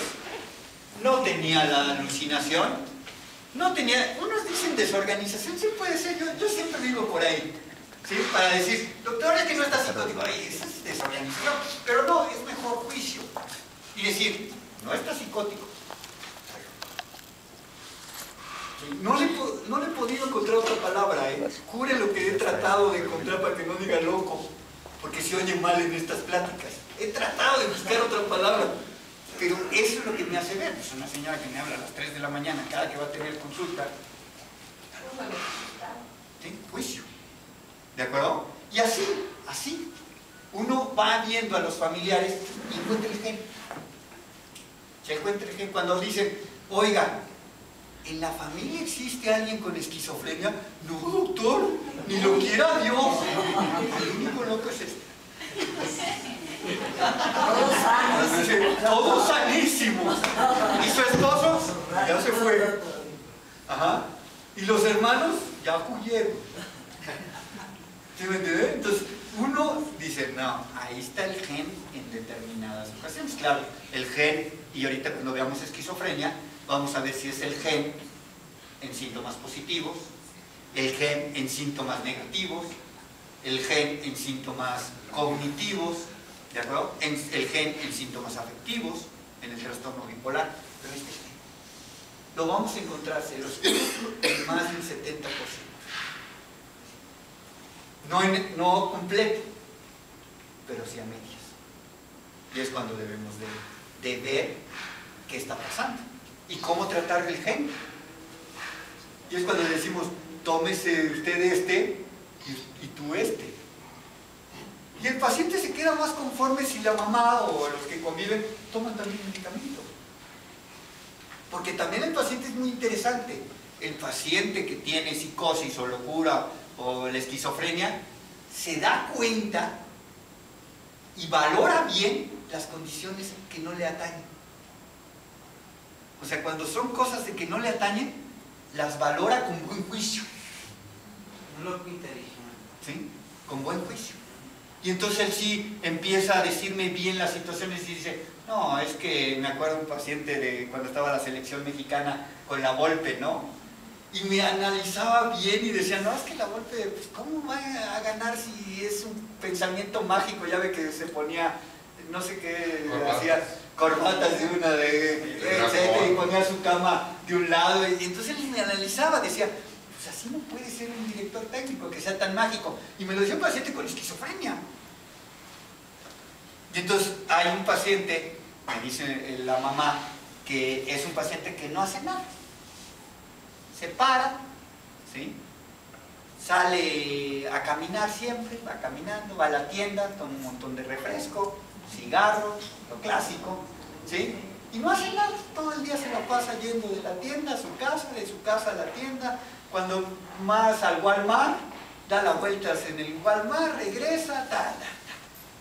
S1: no tenía la alucinación, no tenía, unos dicen desorganización, sí puede ser, yo siempre digo por ahí, ¿sí? Para decir, doctor, es que no está psicótico, ay, esa es desorganización, pero no, es mejor juicio. Y decir, no está psicótico. Sí, no le he podido encontrar otra palabra, jure lo que he tratado de encontrar para que no diga loco, porque se oye mal en estas pláticas. He tratado de buscar otra palabra, pero eso es lo que me hace ver. Pues una señora que me habla a las 3 de la mañana, cada que va a tener consulta, ¿sí? Juicio. ¿De acuerdo? Y así, uno va viendo a los familiares y encuentra el gen. Se encuentra el gen cuando dicen, oiga, ¿en la familia existe alguien con esquizofrenia? No, doctor, ni lo quiera Dios. El único loco es este. Todos sanísimos. ¿Y su esposo? Ya se fue. Ajá. ¿Y los hermanos? Ya huyeron. ¿Sí me entiendes? Entonces, uno dice, no, ahí está el gen en determinadas ocasiones. Claro, el gen, y ahorita cuando veamos esquizofrenia, vamos a ver si es el gen en síntomas positivos, el gen en síntomas negativos, el gen en síntomas cognitivos, ¿de acuerdo? El gen en síntomas afectivos, en el trastorno bipolar, pero lo vamos a encontrar, se los juro, en más del 70%. No completo, pero sí a medias. Y es cuando debemos de ver qué está pasando y cómo tratar el gen. Y es cuando le decimos, tómese usted este y tú este. Y el paciente se queda más conforme si la mamá o los que conviven toman también medicamento. Porque también el paciente es muy interesante. El paciente que tiene psicosis o locura o la esquizofrenia se da cuenta y valora bien las condiciones que no le atañen. O sea, cuando son cosas de que no le atañen, las valora con buen juicio.
S2: Un loco inteligente.
S1: ¿Sí? Con buen juicio. Y entonces él sí empieza a decirme bien las situaciones y dice, no, es que me acuerdo un paciente de cuando estaba la selección mexicana con la Volpe, ¿no? Y me analizaba bien y decía, no, es que la Volpe, pues, ¿cómo va a ganar si es un pensamiento mágico? Ya ve que se ponía, no sé qué, hacía corbatas de una, etcétera, y ponía su cama de un lado. Y entonces él me analizaba, decía, pues así no puede ser un director técnico que sea tan mágico. Y me lo decía un paciente con esquizofrenia. Y entonces hay un paciente, me dice la mamá, que es un paciente que no hace nada. Se para, ¿sí? Sale a caminar siempre, va caminando, va a la tienda, toma un montón de refresco, cigarros, lo clásico, ¿sí? Y no hace nada, todo el día se la pasa yendo de la tienda a su casa, de su casa a la tienda, cuando más al Walmart, da las vueltas en el Walmart, regresa,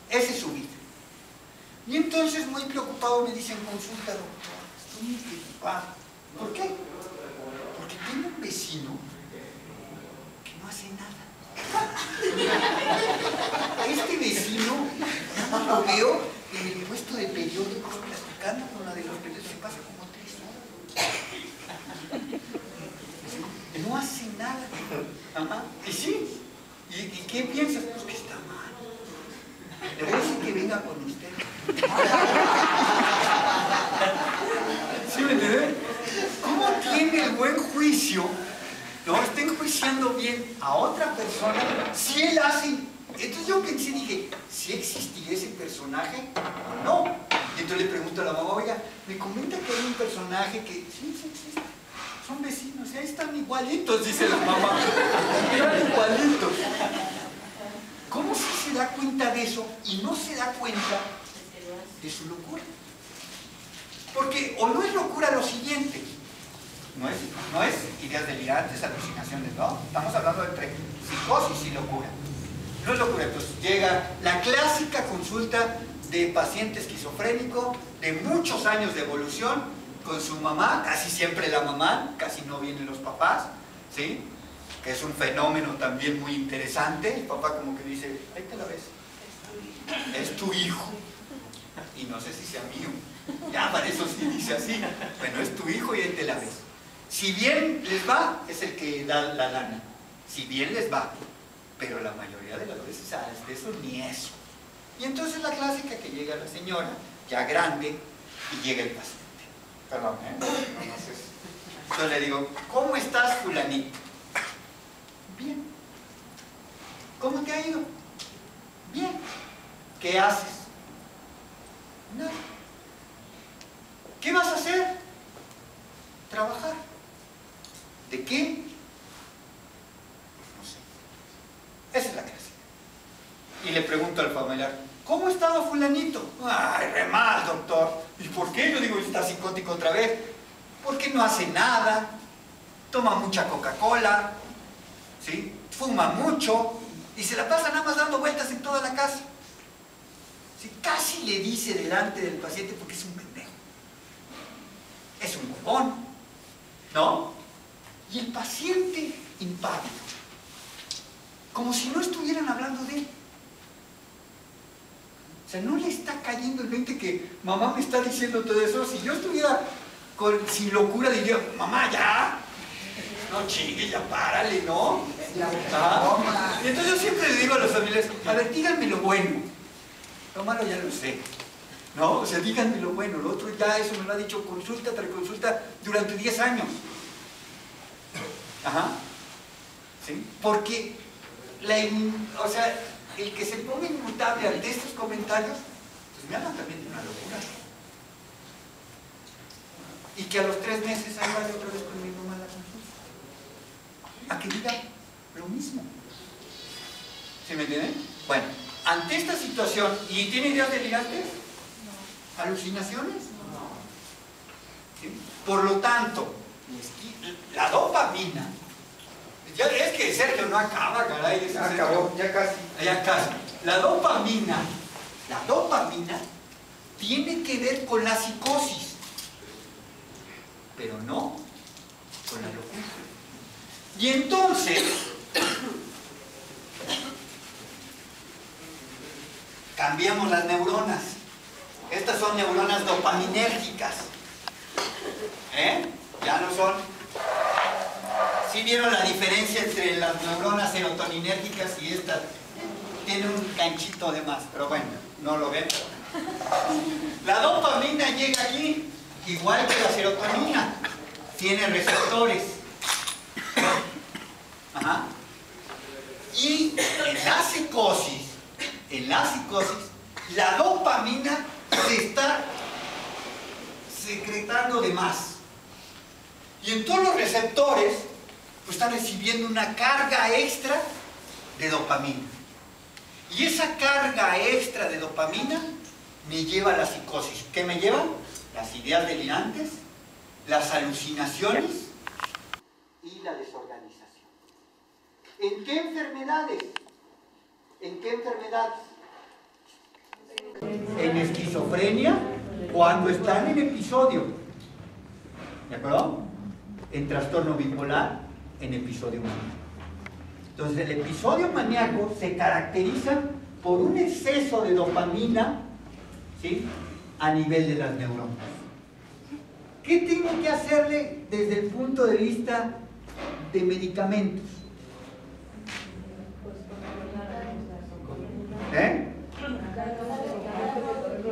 S1: esa es su vida. Y entonces muy preocupado me dicen, consulta, doctor, estoy muy preocupado. ¿Por qué? Porque tengo un vecino que no hace nada. Este vecino, lo veo en el puesto de periódicos platicando con la de los periódicos, se pasa como 3 horas. No hace nada. Ajá. Y sí. ¿Y qué piensas? Pues que está mal. Le voy a decir que venga con usted. ¿Sí me entiendes? ¿Cómo tiene el buen juicio? No está enjuiciando bien a otra persona si él hace. Entonces yo pensé, dije, ¿sí existiría ese personaje o no? Y entonces le pregunto a la mamá, oiga, me comenta que hay un personaje que sí existe. Son vecinos, y ahí están igualitos, dice la mamá. Están igualitos. ¿Cómo se da cuenta de eso y no se da cuenta de su locura? Porque o no es locura lo siguiente, no es ideas delirantes, alucinaciones, no. Estamos hablando entre psicosis y locura. No es locura, entonces llega la clásica consulta de paciente esquizofrénico de muchos años de evolución con su mamá, casi siempre la mamá, casi no vienen los papás, ¿sí? Que es un fenómeno también muy interesante. El papá como que dice, ahí te la ves, es tu hijo, y no sé si sea mío, ya para eso sí dice así, bueno, es tu hijo y ahí te la ves. Si bien les va, es el que da la lana, si bien les va, pero la mayoría de las veces, de eso ni eso. Y entonces la clásica que llega la señora, ya grande, y llega el paciente. Perdón, Entonces le digo, ¿cómo estás, fulanito? Bien. ¿Cómo te ha ido? Bien. ¿Qué haces? Nada. ¿Qué vas a hacer? Trabajar. ¿De qué? No sé. Esa es la clase. Y le pregunto al familiar, ¿cómo estaba fulanito? Ay, re mal, doctor. ¿Y por qué? Yo digo, está psicótico otra vez. Porque no hace nada, toma mucha Coca-Cola, ¿sí? Fuma mucho y se la pasa nada más dando vueltas en toda la casa. ¿Sí? Casi le dice delante del paciente porque es un pendejo. Es un huevón, ¿no? Y el paciente impávido, como si no estuvieran hablando de él. O sea, no le está cayendo el 20 que mamá me está diciendo todo eso. Si yo estuviera sin locura diría, mamá, ya, no chingue, ya párale, ¿no? ¿Ah? Y entonces yo siempre le digo a los familiares, a ver, díganme lo bueno. Lo malo ya lo sé. ¿No? O sea, díganmelo bueno, lo otro ya eso me lo ha dicho consulta tras consulta durante 10 años. Ajá. ¿Sí? Porque, o sea, el que se ponga inmutable ante estos comentarios, pues me hablan también de una locura. Y que a los 3 meses ahí vaya otra vez conmigo más la consulta. A que diga lo mismo. ¿Sí me entienden? Bueno, ante esta situación, ¿y tiene ideas delirantes? No. ¿Alucinaciones? No. ¿Sí? Por lo tanto, la dopamina, ya es que Sergio no acaba, caray.
S4: Ya acabó, ya casi.
S1: Ya casi. La dopamina tiene que ver con la psicosis, pero no con la locura. Y entonces, cambiamos las neuronas. Estas son neuronas dopaminérgicas. Ya no son. ¿Sí vieron la diferencia entre las neuronas serotoninérgicas y estas? Tiene un ganchito de más, pero bueno, no lo ven. La dopamina llega aquí, igual que la serotonina. Tiene receptores. Ajá. Y en la psicosis, la dopamina se está secretando de más. Y en todos los receptores, pues están recibiendo una carga extra de dopamina. Y esa carga extra de dopamina me lleva a la psicosis. ¿Qué me lleva? Las ideas delirantes, las alucinaciones y la desorganización. ¿En qué enfermedades? ¿En qué enfermedades? En esquizofrenia, cuando están en episodio. ¿De acuerdo? En trastorno bipolar, en episodio maníaco. Entonces, el episodio maníaco se caracteriza por un exceso de dopamina, ¿sí?, a nivel de las neuronas. ¿Qué tengo que hacerle desde el punto de vista de medicamentos?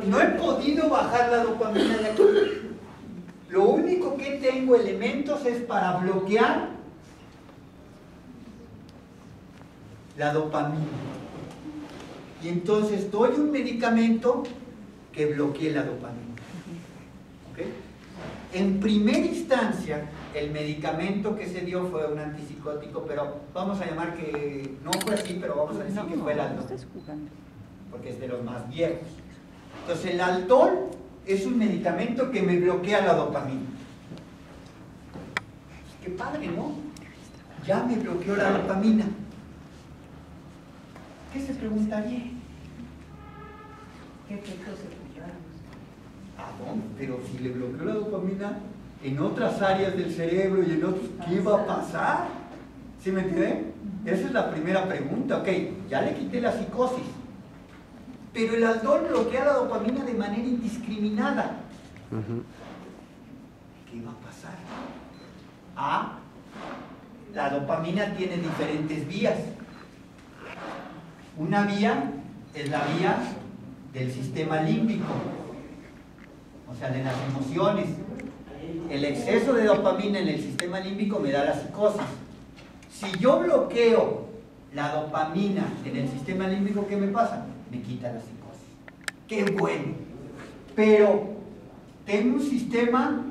S1: No he podido bajar la dopamina de aquí. Lo único que tengo elementos es para bloquear la dopamina. Y entonces doy un medicamento que bloquee la dopamina. ¿Okay? En primera instancia, el medicamento que se dio fue un antipsicótico, pero vamos a llamar que no fue así, pero vamos a decir que fue el Aldol, porque es de los más viejos. Entonces el Aldol es un medicamento que me bloquea la dopamina. Qué padre, ¿no? Ya me bloqueó la dopamina. ¿Qué se preguntaría?
S3: ¿Qué efectos secundarios?
S1: Ah, no, pero si le bloqueó la dopamina en otras áreas del cerebro y en otros, ¿qué va a pasar? ¿Sí me entienden? Esa es la primera pregunta. Ok, ya le quité la psicosis, pero el Aldol bloquea la dopamina de manera indiscriminada. ¿Qué va a pasar? Ah, la dopamina tiene diferentes vías. Una vía es la vía del sistema límbico, o sea, de las emociones. El exceso de dopamina en el sistema límbico me da la psicosis. Si yo bloqueo la dopamina en el sistema límbico, ¿qué me pasa? Me quita la psicosis. ¡Qué bueno! Pero tengo un sistema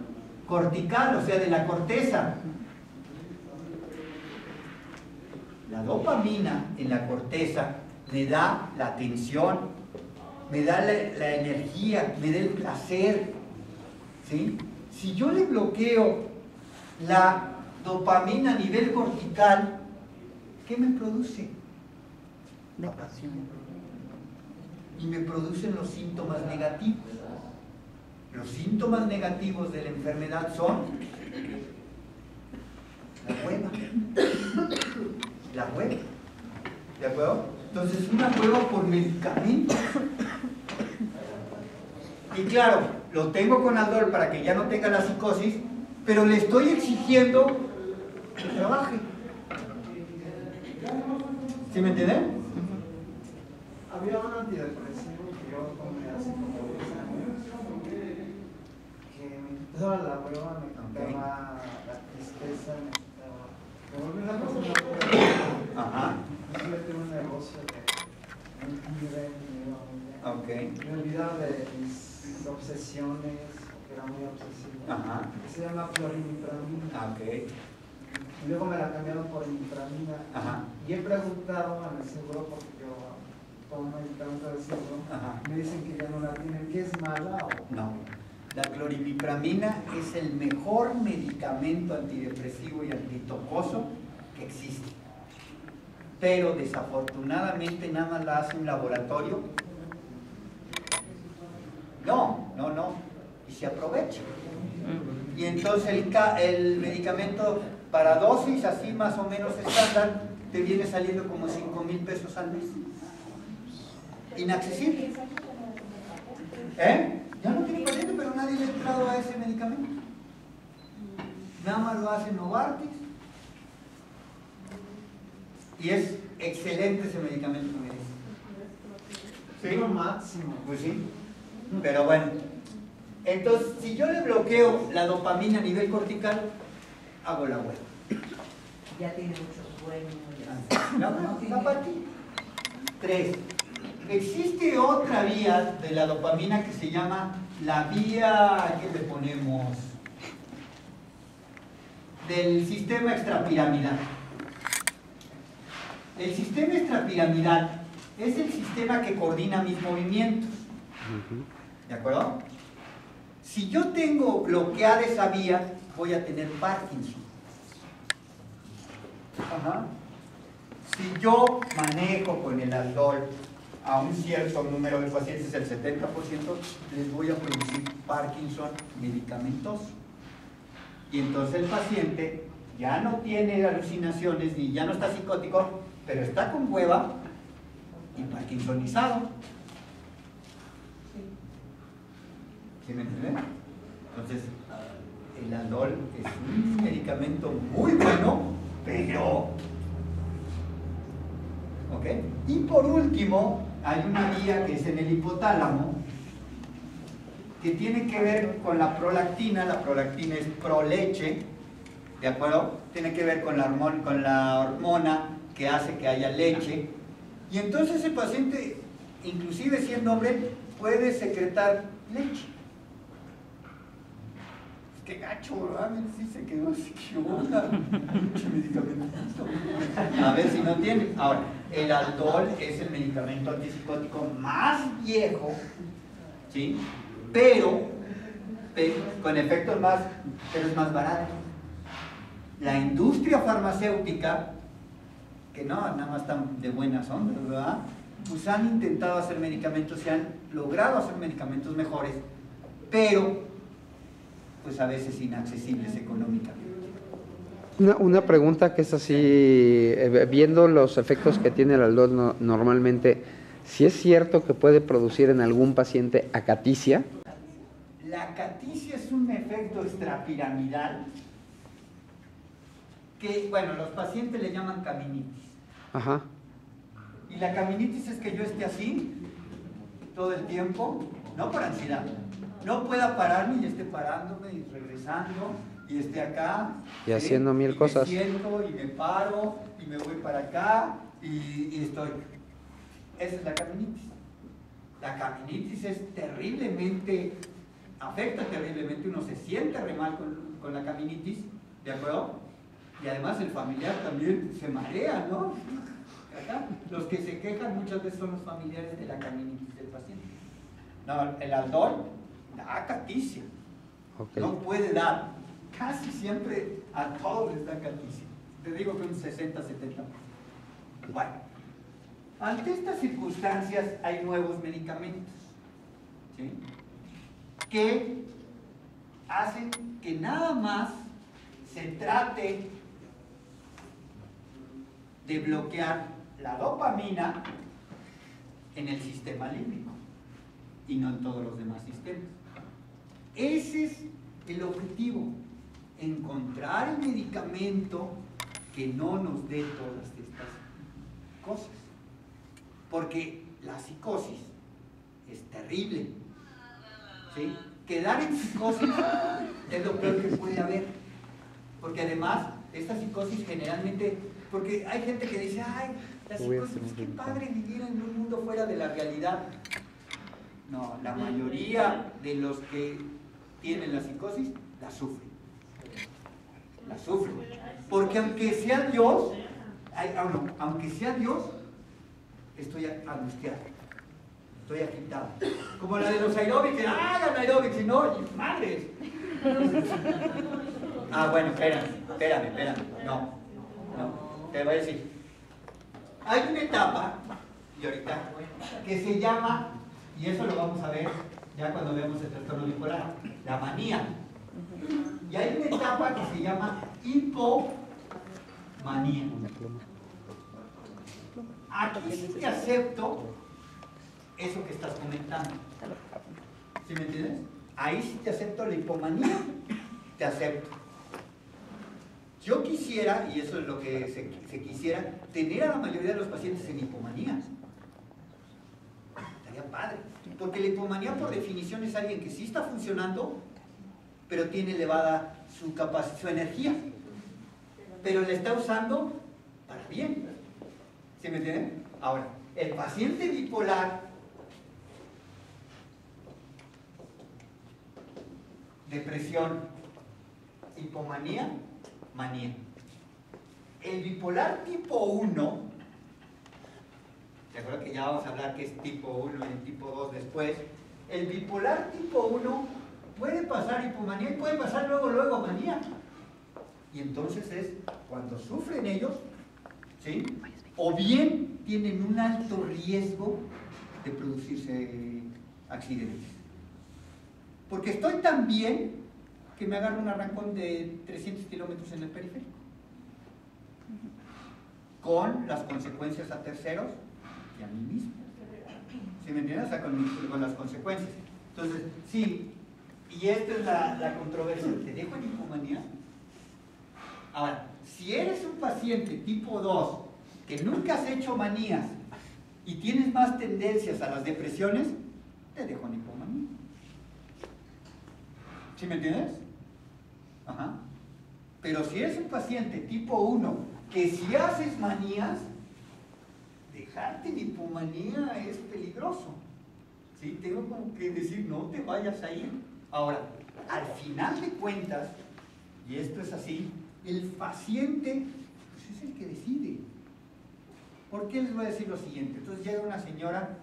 S1: cortical, o sea, de la corteza. La dopamina en la corteza me da la atención, me da la energía, me da el placer, ¿sí? Si yo le bloqueo la dopamina a nivel cortical, ¿qué me produce? Depresión. Y me producen los síntomas negativos. Los síntomas negativos de la enfermedad son la hueva. La hueva. ¿De acuerdo? Entonces, una hueva por medicamento. Y claro, lo tengo con Aldol para que ya no tenga la psicosis, pero le estoy exigiendo que trabaje. ¿Sí me entienden?
S9: Había un antidepresivo que yo tomé hace como 10 años, que me quitaba la prueba, me quitaba la tristeza, me volví una persona fuerte.
S1: Ajá.
S9: Yo tuve un negocio de un nivel, me iba muy bien.
S1: Ok.
S9: Me olvidaba de mis obsesiones, que era muy obsesivo.
S1: Ajá.
S9: Que se llama florinipramina.
S1: Ok.
S9: Y luego me la cambiaron por inipramina.
S1: Ajá.
S9: Y he preguntado a mi seguro, porque yo tomo medicamento de seguro,
S1: Ajá.
S9: me dicen que ya no la tienen, que es mala o...
S1: No. La clorimipramina es el mejor medicamento antidepresivo y antitocoso que existe. Pero desafortunadamente nada más la hace un laboratorio. No. Y se aprovecha. Y entonces el medicamento para dosis así más o menos estándar te viene saliendo como 5,000 pesos al mes. Inaccesible. Ya no tiene paciente, pero nadie le ha entrado a ese medicamento. Nada más lo hace Novartis. Y es excelente ese medicamento que me dice.
S9: Es lo máximo.
S1: Pues sí. Pero bueno. Entonces, si yo le bloqueo la dopamina a nivel cortical, hago la hueva.
S10: Ya tiene mucho sueño.
S1: La partida. 3. Existe otra vía de la dopamina que se llama la vía, ¿qué le ponemos? Del sistema extrapiramidal. El sistema extrapiramidal es el sistema que coordina mis movimientos. ¿De acuerdo? Si yo tengo bloqueada esa vía, voy a tener Parkinson. Ajá. Si yo manejo con el aldol a un cierto número de pacientes, el 70%, les voy a producir Parkinson medicamentoso. Y entonces el paciente ya no tiene alucinaciones ni ya no está psicótico, pero está con hueva y parkinsonizado. ¿Sí me entienden? Entonces, el aldol es un medicamento muy bueno, pero... ¿ok? Y por último, hay una vía que es en el hipotálamo, que tiene que ver con la prolactina. La prolactina es proleche, ¿de acuerdo? Tiene que ver con la hormona que hace que haya leche. Y entonces el paciente, inclusive siendo hombre, puede secretar leche. Qué gacho, ¿verdad? Sí se quedó así, qué onda. Mucho medicamento. A ver si no tiene. Ahora, el aldol es el medicamento antipsicótico más viejo, ¿sí? Pero con efectos más, pero es más barato. La industria farmacéutica, que no, nada más están de buenas ondas, ¿verdad? Pues han intentado hacer medicamentos, se han logrado hacer medicamentos mejores, pero pues a veces inaccesibles económicamente.
S11: Una pregunta que es así, viendo los efectos que tiene el aldol normalmente, ¿sí es cierto que puede producir en algún paciente acaticia?
S1: La acaticia es un efecto extrapiramidal que, bueno, los pacientes le llaman caminitis.
S11: Ajá.
S1: Y la caminitis es que yo esté así todo el tiempo, no por ansiedad, no pueda pararme y esté parándome y regresando y esté acá
S11: y haciendo mil cosas.
S1: Me siento y me paro y me voy para acá y estoy. Esa es la caminitis. La caminitis es terriblemente, afecta terriblemente, uno se siente re mal con la caminitis, ¿de acuerdo? Y además el familiar también se marea, ¿no? Acá, los que se quejan muchas veces son los familiares de la caminitis del paciente. No, el aldol da acaticia. Okay. No puede dar. Casi siempre a todos les da acaticia. Te digo que un 60-70%. Bueno, ante estas circunstancias hay nuevos medicamentos, ¿sí?, que hacen que nada más se trate de bloquear la dopamina en el sistema límbico y no en todos los demás sistemas. Ese es el objetivo, encontrar el medicamento que no nos dé todas estas cosas. Porque la psicosis es terrible. ¿Sí? Quedar en psicosis es lo peor que puede haber. Porque además, esta psicosis generalmente, porque hay gente que dice, ay, la psicosis, qué padre vivir en un mundo fuera de la realidad. No, la mayoría de los que tienen la psicosis la sufren. La sufren. Porque aunque sea Dios, aunque sea Dios, estoy angustiado. Estoy agitado. Como la de los aeróbics, hagan aeróbics, si no, madres. Bueno, espérame. No, te voy a decir. Hay una etapa, y ahorita, que se llama, y eso lo vamos a ver ya cuando vemos el trastorno bipolar, la manía. Y hay una etapa que se llama hipomanía. Aquí sí te acepto eso que estás comentando. ¿Sí me entiendes? Ahí sí te acepto la hipomanía, te acepto. Yo quisiera, y eso es lo que se quisiera, tener a la mayoría de los pacientes en hipomanía. Estaría padre. Porque la hipomanía por definición es alguien que sí está funcionando, pero tiene elevada su energía. Pero la está usando para bien. ¿Sí me entienden? Ahora, el paciente bipolar, depresión, hipomanía, manía. El bipolar tipo 1, ¿te acuerdas que ya vamos a hablar que es tipo 1 y tipo 2 después? El bipolar tipo 1 puede pasar hipomanía y puede pasar luego manía. Y entonces es cuando sufren ellos, ¿sí? O bien tienen un alto riesgo de producirse accidentes. Porque estoy tan bien que me agarro un arrancón de 300 kilómetros en el periférico. Con las consecuencias a terceros y a mí mismo. ¿Sí me entiendes? O sea, con las consecuencias. Entonces, sí, y esta es la controversia. ¿Te dejo en hipomanía? Ahora, si eres un paciente tipo 2 que nunca has hecho manías y tienes más tendencias a las depresiones, te dejo en hipomanía. ¿Sí me entiendes? Ajá. Pero si eres un paciente tipo 1 que si haces manías, dejarte en hipomanía es peligroso. ¿Sí? Tengo como que decir, no te vayas a ir. Ahora, al final de cuentas, y esto es así, el paciente pues, es el que decide. ¿Por qué les voy a decir lo siguiente? Entonces llega una señora,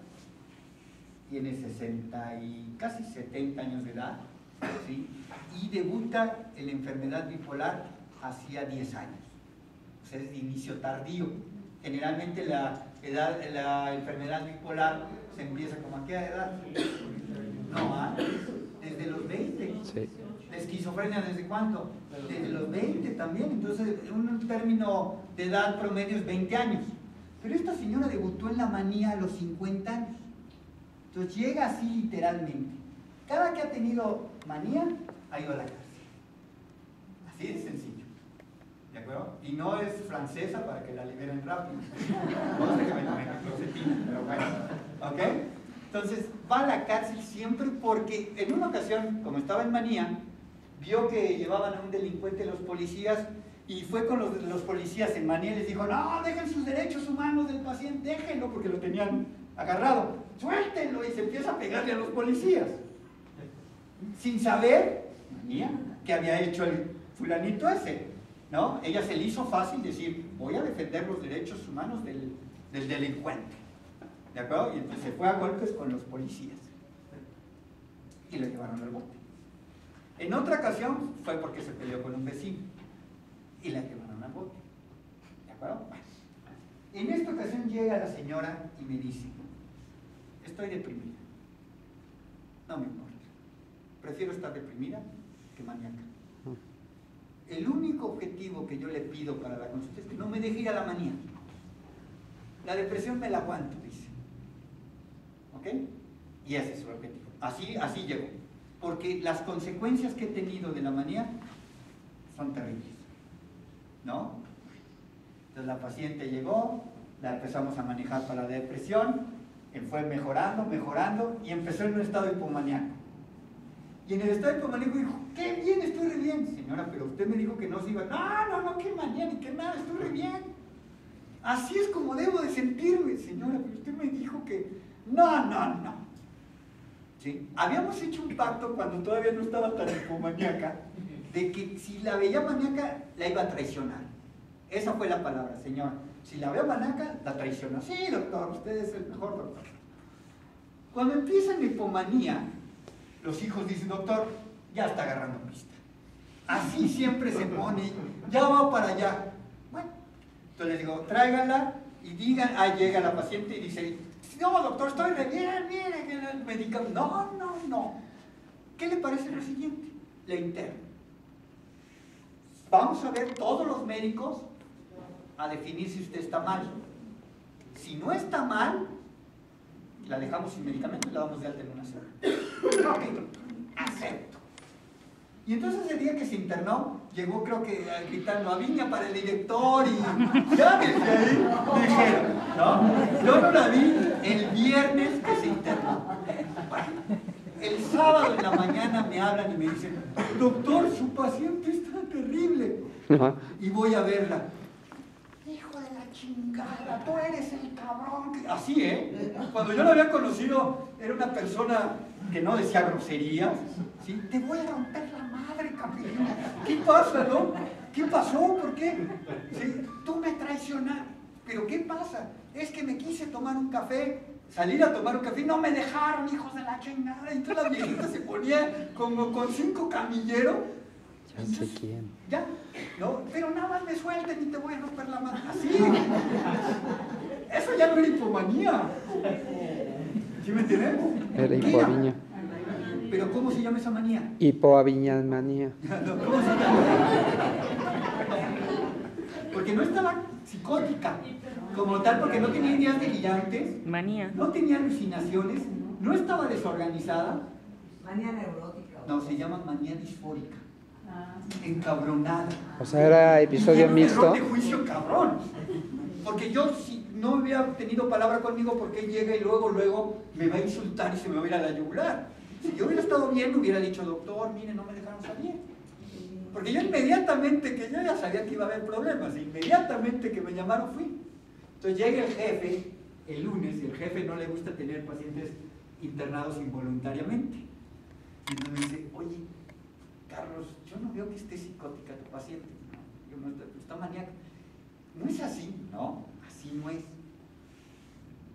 S1: tiene 60 y casi 70 años de edad, ¿sí? Y debuta en la enfermedad bipolar hacía 10 años. O sea, es de inicio tardío. Generalmente la enfermedad bipolar se empieza como a qué edad. No, desde los 20.
S11: Sí.
S1: ¿La esquizofrenia desde cuánto? Desde los 20 también. Entonces, un término de edad promedio es 20 años. Pero esta señora debutó en la manía a los 50 años. Entonces llega así literalmente. Cada que ha tenido manía, ha ido a la cárcel. Así de sencillo. ¿De acuerdo? Y no es francesa para que la liberen rápido. No sé que me tomen closetina, pero bueno. ¿Ok? Entonces va a la cárcel siempre porque en una ocasión, como estaba en manía, vio que llevaban a un delincuente los policías y fue con los policías en manía y les dijo, no, dejen sus derechos humanos del paciente, déjenlo, porque lo tenían agarrado, suéltenlo, y se empieza a pegarle a los policías. Sin saber, manía, que había hecho el fulanito ese, ¿no? Ella se le hizo fácil decir, voy a defender los derechos humanos del delincuente, ¿de acuerdo? Y entonces se fue a golpes con los policías y lo llevaron al bote. En otra ocasión fue porque se peleó con un vecino y la llevaron al bote, ¿de acuerdo? En esta ocasión llega la señora y me dice, estoy deprimida, no me importa, prefiero estar deprimida que maníaca. El único objetivo que yo le pido para la consulta es que no me deje ir a la manía. La depresión me la aguanto, dice. ¿Ok? Y ese es su objetivo. Así llegó. Porque las consecuencias que he tenido de la manía son terribles. ¿No? Entonces la paciente llegó, la empezamos a manejar para la depresión fue mejorando, mejorando, y empezó en un estado hipomaníaco. Y en el estado hipomaníaco dijo, qué bien, estoy re bien. Señora, pero usted me dijo que no se iba. No, qué manía, ni qué nada, estoy re bien. Así es como debo de sentirme. Señora, pero usted me dijo que no. ¿Sí? Habíamos hecho un pacto cuando todavía no estaba tan hipomaníaca, de que si la veía maníaca, la iba a traicionar. Esa fue la palabra, señor. Si la veo maníaca, la traiciono. Sí, doctor, usted es el mejor doctor. Cuando empieza en hipomanía, los hijos dicen, doctor, ya está agarrando pista. Así siempre se pone, ya va para allá. Bueno, entonces les digo, tráiganla y digan, llega la paciente y dice, no, doctor, estoy re bien, mire, el medicamento. No. ¿Qué le parece lo siguiente? Le interno. Vamos a ver todos los médicos a definir si usted está mal. Si no está mal, la dejamos sin medicamento y la damos de alta en una semana. Ok, acepto. Y entonces el día que se internó, llegó creo que gritando a Viña para el director y ya desde ahí dijeron, ¿no? Yo no la vi el viernes que se internó. El sábado en la mañana me hablan y me dicen, doctor, su paciente está terrible. Y voy a verla. Hijo de la chingada, tú eres el cabrón. Así, ¿eh? Cuando yo la había conocido, era una persona que no decía groserías. ¿Sí? Te voy a romper la madre, cabrón. ¿Qué pasa, no? ¿Qué pasó? ¿Por qué? ¿Sí? Tú me traicionaste. ¿Pero qué pasa? Es que me quise tomar un café, salir a tomar un café y no me dejaron, hijos de la chingada. Y entonces la viejita se ponía como con 5 camilleros.
S11: Ya sé quién.
S1: Ya, no, pero nada más me suelten y te voy a romper la mano. Así. Eso ya no era hipomanía. ¿Sí me entiendes?
S11: Era hipoaviña.
S1: ¿Pero cómo se llama esa manía?
S11: Hipoaviñamanía.
S1: No, ¿cómo se llama? Porque no estaba psicótica como tal, porque no tenía ideas delirantes,
S12: manía,
S1: no tenía alucinaciones, no estaba desorganizada.
S10: Manía neurótica.
S1: No, se llama manía disfórica. Encabronada.
S11: O sea, era episodio mixto.
S1: Un error de juicio cabrón. Porque yo, si no hubiera tenido palabra conmigo, porque él llega y luego me va a insultar y se me va a ir a la yugular. Si yo hubiera estado bien, me hubiera dicho, doctor, mire, no me dejaron salir. Porque yo inmediatamente, que yo ya sabía que iba a haber problemas, inmediatamente que me llamaron fui. Entonces llega el jefe el lunes y el jefe no le gusta tener pacientes internados involuntariamente. Y entonces me dice, oye, Carlos, yo no veo que esté psicótica tu paciente. No, está maníaca. No es así, no, así no es.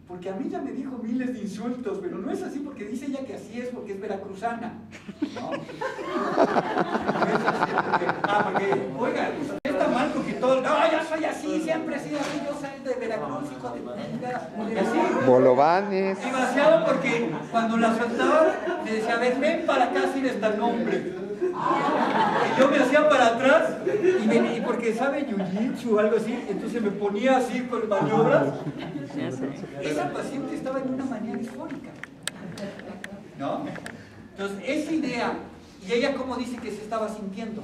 S1: Porque a mí ya me dijo miles de insultos, pero no es así porque dice ella que así es porque es veracruzana. No. No es así porque, oiga, usted está mal porque todo, no, yo soy así, siempre he sido así, yo soy de Veracruz, hijo de puta. Y así.
S11: Bolovanes.
S1: Demasiado porque cuando la soltaba me decía, a ver, ven para acá sin este nombre. Y yo me hacía para atrás y porque sabe jiu-jitsu o algo así, entonces me ponía así con maniobras. Esa paciente estaba en una manía disfórica, ¿no? Entonces esa idea, y ella cómo dice que se estaba sintiendo.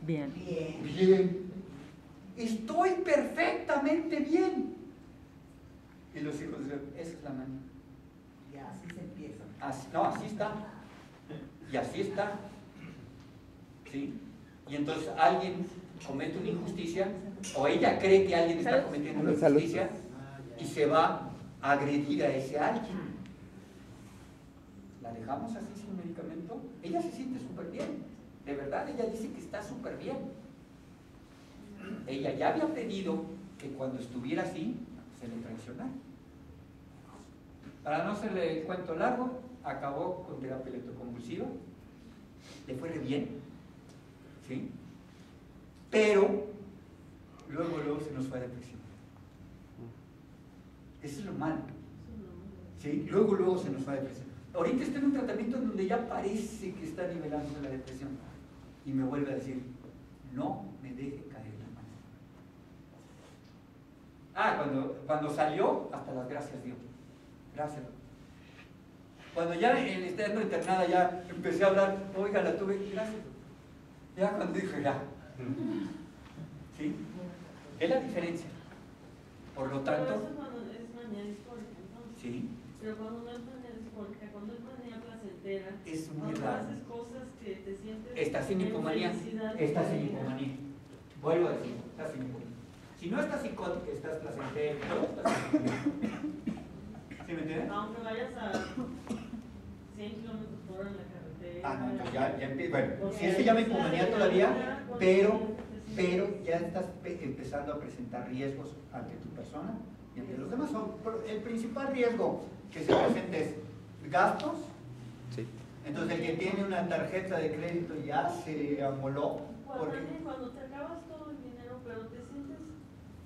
S12: bien,
S1: Bien, estoy perfectamente bien. Y los hijos dicen, esa es la manía.
S10: Ya, así se empieza.
S1: Así, no, así está. Y así está. ¿Sí? Y entonces alguien comete una injusticia, o ella cree que alguien está cometiendo una injusticia, y se va a agredir a ese alguien. ¿La dejamos así sin medicamento? Ella se siente súper bien. De verdad, ella dice que está súper bien. Ella ya había pedido que cuando estuviera así, se le traicionara. Para no hacerle el cuento largo, acabó con terapia electroconvulsiva. Le fue re bien. ¿Sí? Pero luego se nos fue a depresión. Eso es lo malo. ¿Sí? Luego se nos fue a depresión. Ahorita está en un tratamiento en donde ya parece que está nivelando la depresión. Y me vuelve a decir, no me deje caer la mano. Cuando salió, hasta las gracias dio. Gracias. Cuando ya estando internada ya empecé a hablar, oiga, la tuve, gracias. Ya cuando dije, ya. ¿Sí? Es la diferencia. Por lo tanto...
S6: Pero eso es manía disfórica, entonces.
S1: Sí.
S6: Pero cuando no es manía disfórica, cuando es manía placentera,
S1: Es muy
S6: cuando
S1: raro.
S6: haces cosas que te sientes
S1: Estás en hipomanía.
S6: felicidad,
S1: Estás en hipomanía. Vuelvo a decir, estás en hipomanía. Si no estás psicótica, estás placentera, estás en hipomanía. ¿Sí me entiendes?
S6: aunque vayas a 100 kilómetros por hora en la carretera.
S1: Ah, no, entonces ya empieza. Bueno,
S6: Porque
S1: sí se llama
S6: ahí
S1: hipomanía
S6: sale
S1: todavía,
S6: la
S1: pero
S6: pero
S1: ya estás empezando a presentar riesgos ante tu persona y ante los demás. El principal riesgo que se presenta es gastos.
S11: Sí.
S1: Entonces el que tiene una tarjeta de crédito ya se amoló. Porque,
S6: cuando te acabas todo el dinero, pero te sientes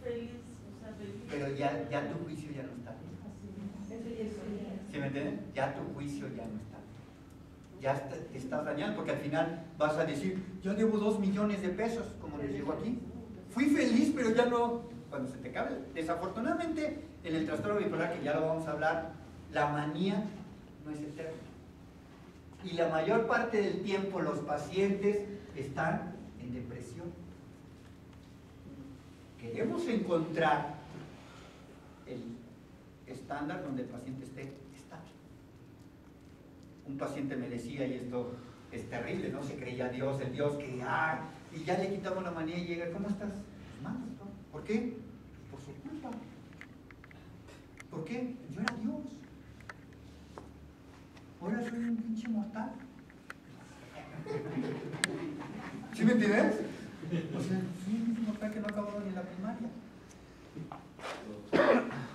S6: feliz, o sea, feliz.
S1: pero ya tu juicio ya no está bien. ¿Sí me entienden? Ya tu juicio ya no está bien. Ya te estás dañando porque al final vas a decir, yo debo 2 millones de pesos, como les digo aquí. Fui feliz, pero ya no. Cuando se te acabe. Desafortunadamente, en el trastorno bipolar, que ya lo vamos a hablar, la manía no es eterna. Y la mayor parte del tiempo los pacientes están en depresión. Queremos encontrar el estándar donde el paciente esté estable. Un paciente me decía, y esto es terrible, ¿no? Se creía Dios, el Dios que, y ya le quitamos la manía y llega, ¿cómo estás? Pues mal, ¿no? ¿Por qué? Por su culpa. ¿Por qué? Yo era Dios. Ahora soy un pinche mortal. ¿Sí me entiendes? O sea, soy un pinche mortal que no acabó ni la primaria.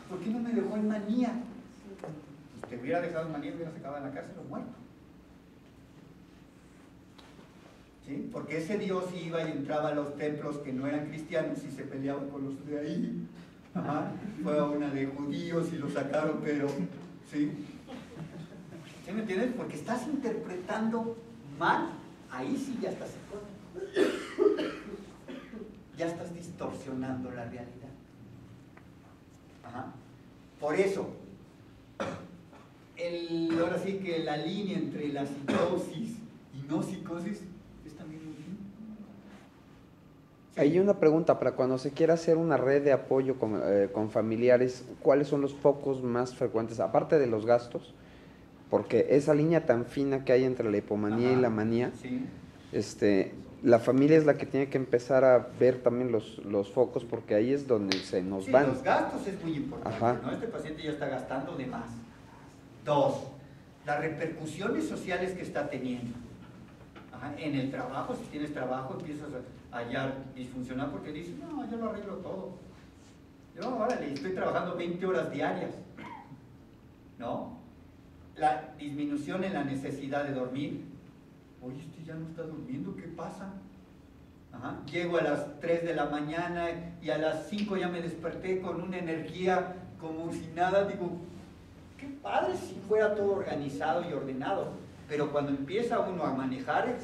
S1: ¿Por qué no me dejó en manía? Pues te hubiera dejado en manía, hubieras acabado en la cárcel o muerto. ¿Sí? Porque ese Dios iba y entraba a los templos que no eran cristianos y se peleaba con los de ahí. Ajá. Fue a una de judíos y lo sacaron, pero ¿sí? ¿Sí me entiendes? Porque estás interpretando mal, ahí sí ya estás psicótico. Ya estás distorsionando la realidad. Ajá. Por eso, ahora sí que la línea entre la psicosis y no psicosis es también muy fina. Sí.
S11: Hay una pregunta para cuando se quiera hacer una red de apoyo con familiares, ¿cuáles son los focos más frecuentes, aparte de los gastos? Porque esa línea tan fina que hay entre la hipomanía y la manía,
S1: sí.
S11: La familia es la que tiene que empezar a ver también los focos, porque ahí es donde se nos van.
S1: Los gastos es muy importante,
S11: Ajá.
S1: ¿no? Este paciente ya está gastando de más. 2, las repercusiones sociales que está teniendo. Ajá. En el trabajo, si tienes trabajo, empiezas a hallar disfuncional porque dices, no, yo lo arreglo todo. Yo, órale, estoy trabajando 20 horas diarias. ¿No? La disminución en la necesidad de dormir. Oye, este ya no está durmiendo, ¿qué pasa? Ajá. Llego a las 3 de la mañana y a las 5 ya me desperté con una energía como si nada. Digo, qué padre si fuera todo organizado y ordenado. Pero cuando empieza uno a manejar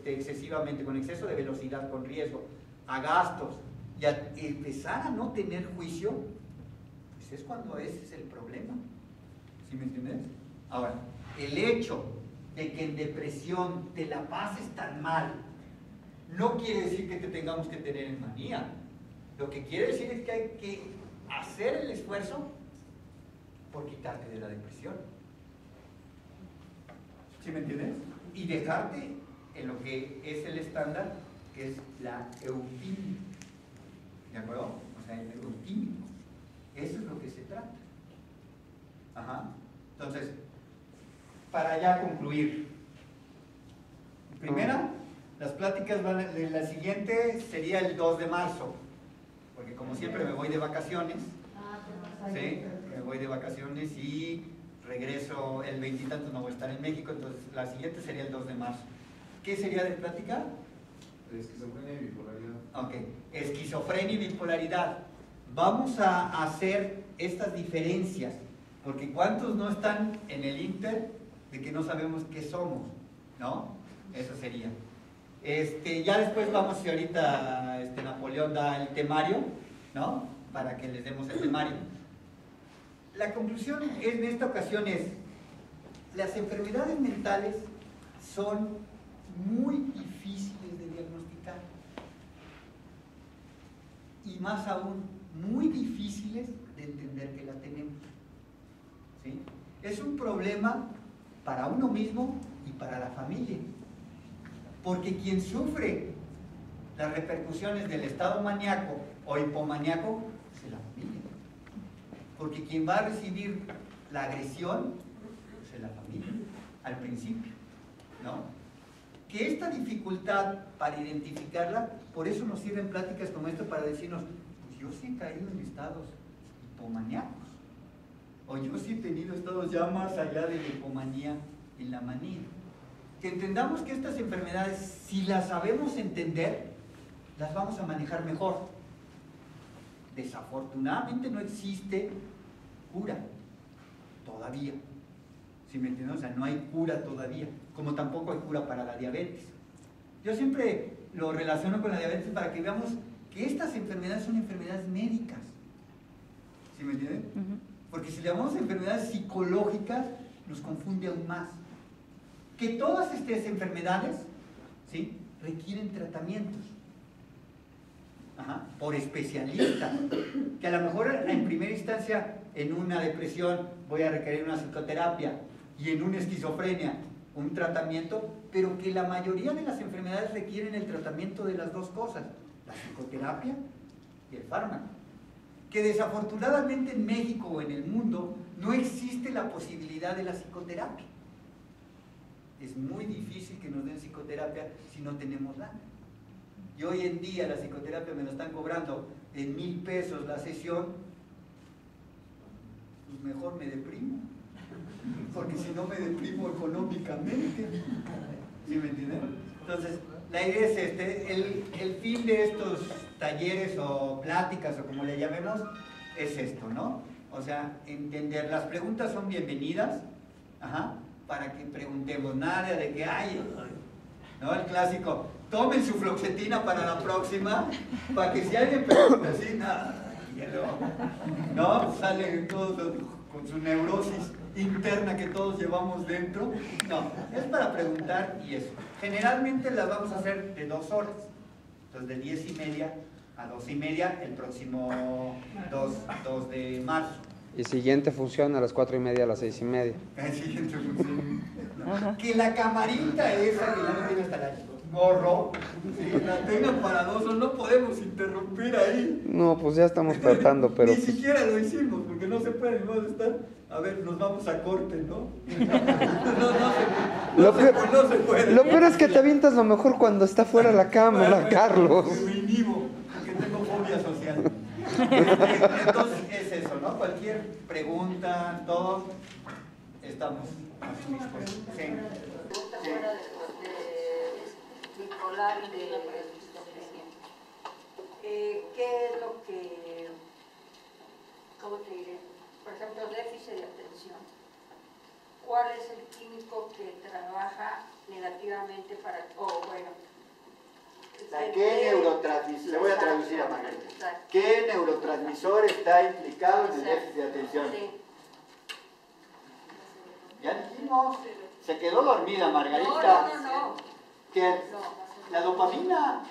S1: excesivamente, con exceso de velocidad, con riesgo, a gastos, y a empezar a no tener juicio, pues es cuando ese es el problema. ¿Sí me entiendes? Ahora, el hecho de que en depresión te la pases tan mal, no quiere decir que te tengamos que tener en manía. Lo que quiere decir es que hay que hacer el esfuerzo por quitarte de la depresión. ¿Sí me entiendes? Y dejarte en lo que es el estándar, que es la eutimia. ¿De acuerdo? O sea, el eutímico. Eso es lo que se trata. Ajá. Entonces, para ya concluir. Primera, las pláticas la siguiente sería el 2 de marzo, porque como siempre me voy de vacaciones, ¿sí? Me voy de vacaciones y regreso el 20 y tantos, no voy a estar en México, entonces la siguiente sería el 2 de marzo. ¿Qué sería de plática?
S8: Esquizofrenia y bipolaridad.
S1: Ok, esquizofrenia y bipolaridad. Vamos a hacer estas diferencias, porque ¿cuántos no están en el inter de que no sabemos qué somos? ¿No? Eso sería. Ya después vamos, si ahorita Napoleón da el temario, ¿no? Para que les demos el temario. La conclusión en esta ocasión es, las enfermedades mentales son muy difíciles de diagnosticar. Y más aún, muy difíciles de entender que la tenemos. ¿Sí? es un problema para uno mismo y para la familia. Porque quien sufre las repercusiones del estado maníaco o hipomaníaco es la familia. Porque quien va a recibir la agresión es la familia, al principio, ¿no? Que esta dificultad para identificarla, por eso nos sirven pláticas como esta para decirnos, pues yo sí he caído en estados hipomaníacos, o yo sí he tenido estados ya más allá de la hipomanía y la manía. Que entendamos que estas enfermedades, si las sabemos entender, las vamos a manejar mejor. Desafortunadamente no existe cura todavía. ¿Sí me entienden? O sea, no hay cura todavía, como tampoco hay cura para la diabetes. Yo siempre lo relaciono con la diabetes para que veamos que estas enfermedades son enfermedades médicas. ¿Sí me entienden? Porque si le llamamos enfermedades psicológicas, nos confunde aún más. Que todas estas enfermedades, ¿sí?, requieren tratamientos. Por especialistas, que a lo mejor en primera instancia en una depresión voy a requerir una psicoterapia y en una esquizofrenia un tratamiento, pero que la mayoría de las enfermedades requieren el tratamiento de las dos cosas, la psicoterapia y el fármaco. Que desafortunadamente en México o en el mundo no existe la posibilidad de la psicoterapia. Es muy difícil que nos den psicoterapia si no tenemos lana. Y hoy en día la psicoterapia me la están cobrando en 1,000 pesos la sesión, pues mejor me deprimo, porque si no me deprimo económicamente. ¿Sí me entienden? Entonces, la idea es el fin de estos talleres o pláticas o como le llamemos, es esto, ¿no? O sea, entender, las preguntas son bienvenidas, para que preguntemos, nada de que hay, ¿no? El clásico, tomen su fluoxetina para la próxima, para que si alguien pregunta así, nada, ¿no? Salen todos con su neurosis interna que todos llevamos dentro. No, es para preguntar y eso. Generalmente las vamos a hacer de 2 horas, entonces de 10:30 a 2:30 el próximo 2 de marzo.
S11: Y siguiente función a las 4:30 a las 6:30.
S1: El siguiente función. Que la camarita esa que ya no tiene hasta la gorro, si la tengan para 2 horas, no podemos interrumpir ahí.
S11: No, pues ya estamos tratando, pero...
S1: Ni siquiera lo hicimos, porque no se puede, vamos a estar, a ver, nos vamos a corte, ¿no? No se puede.
S11: Lo peor es que te avientas lo mejor cuando está fuera la cámara, Carlos.
S1: Me inhibo, porque tengo fobia social. Entonces es eso, ¿no? Cualquier pregunta, todo, estamos a su disposición. Sí.
S12: Bipolar y de esquizofrenia. ¿Qué es lo que, cómo te diré? Por ejemplo, déficit de atención. ¿Cuál es el químico que trabaja negativamente para,
S1: ¿qué neurotransmisor? Le voy a traducir a Margarita. ¿Qué neurotransmisor está implicado en el déficit de atención?
S12: Sí.
S1: Ya dijimos, se quedó dormida Margarita.
S12: No.
S1: ¿Qué? La dopamina.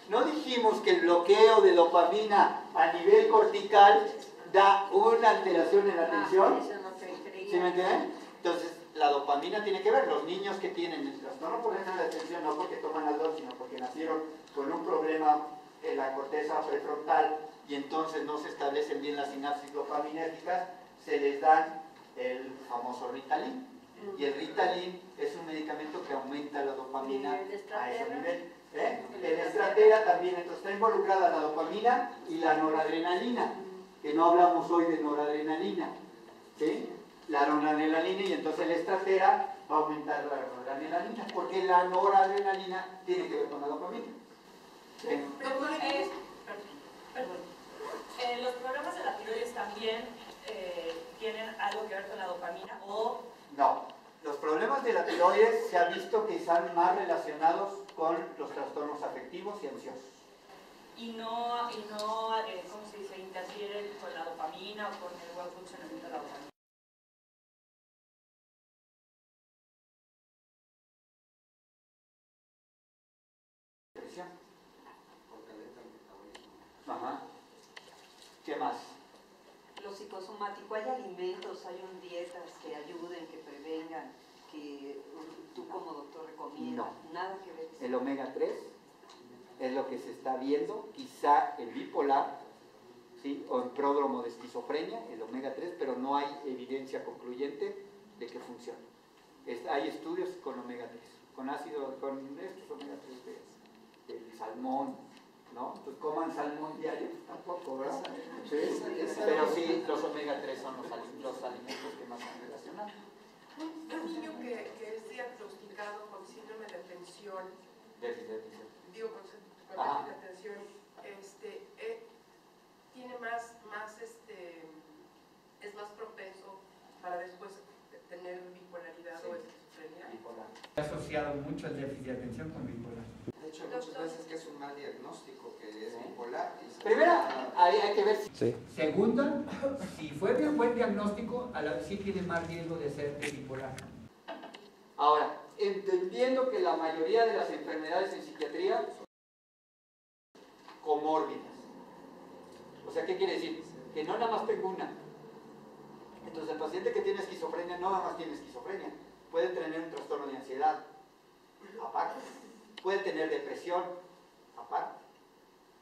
S1: No dijimos que el bloqueo de dopamina a nivel cortical da una alteración en la atención.
S12: Eso es lo que creía.
S1: ¿Sí me entienden? Entonces, la dopamina tiene que ver. Los niños que tienen el trastorno por déficit de atención, no porque toman alcohol, sino porque nacieron con un problema en la corteza prefrontal y entonces no se establecen bien las sinapsis dopaminérgicas, se les dan el famoso Ritalin. Y el Ritalin es un medicamento que aumenta la dopamina a ese nivel. El estratera también, entonces está involucrada la dopamina y la noradrenalina, que no hablamos hoy de noradrenalina, ¿sí? La noradrenalina, y entonces el estratera va a aumentar la noradrenalina, porque la noradrenalina tiene que ver con la dopamina. ¿Sí?
S6: ¿Los problemas de la tiroides también tienen algo que ver con la dopamina o...?
S1: No, los problemas de la tiroides se ha visto que están más relacionados con los trastornos afectivos y ansiosos.
S6: Y no ¿cómo se dice? Interfieren con la dopamina o con el buen funcionamiento de la dopamina.
S1: Ajá. ¿Qué más?
S12: Los
S7: psicosomático, ¿hay alimentos, hay dietas que ayuden, que prevengan, que tú como doctor recomiendas?
S1: No.
S7: Nada que ver.
S1: El omega 3 es lo que se está viendo, quizá el bipolar, ¿sí? O el pródromo de esquizofrenia, el omega 3, pero no hay evidencia concluyente de que funcione. Hay estudios con omega 3, con ácido, con estos omega 3 del salmón, ¿no? Pues coman salmón diario, tampoco, ¿verdad? Sí, pero sí, los omega 3 son los alimentos que más han relacionado.
S13: Un niño que es diagnosticado con síndrome de tensión, digo con déficit de atención, tiene es más propenso para después tener bipolaridad o esquizofrenia.
S1: Bipolar. He asociado mucho el déficit de atención con bipolar.
S14: De hecho, muchas veces que es un mal diagnóstico, que es bipolar.
S1: Primera, hay que ver si.
S11: Sí.
S1: Segunda, si fue bien buen diagnóstico, sí tiene más riesgo de ser bipolar. Ahora, entendiendo que la mayoría de las enfermedades en psiquiatría son comórbidas. O sea, ¿qué quiere decir? Que no nada más tengo una. Entonces, el paciente que tiene esquizofrenia no nada más tiene esquizofrenia. Puede tener un trastorno de ansiedad, aparte. Puede tener depresión, aparte.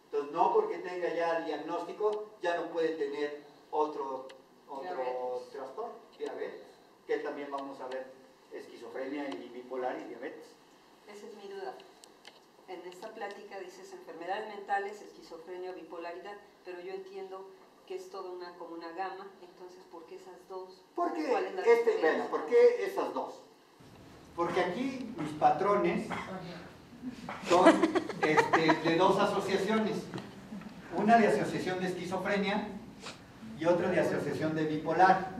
S1: Entonces, no porque tenga ya el diagnóstico, ya no puede tener otro trastorno, diabetes, que también vamos a ver esquizofrenia y bipolar y diabetes.
S7: Esa es mi duda. En esta plática dices enfermedades mentales, esquizofrenia o bipolaridad, pero yo entiendo que es toda como una gama, entonces ¿por qué esas dos?
S1: ¿Por qué,
S7: ¿Cuál es la diferencia?
S1: ¿Por qué esas dos? Porque aquí mis patrones son de dos asociaciones, una de asociación de esquizofrenia y otra de asociación de bipolar.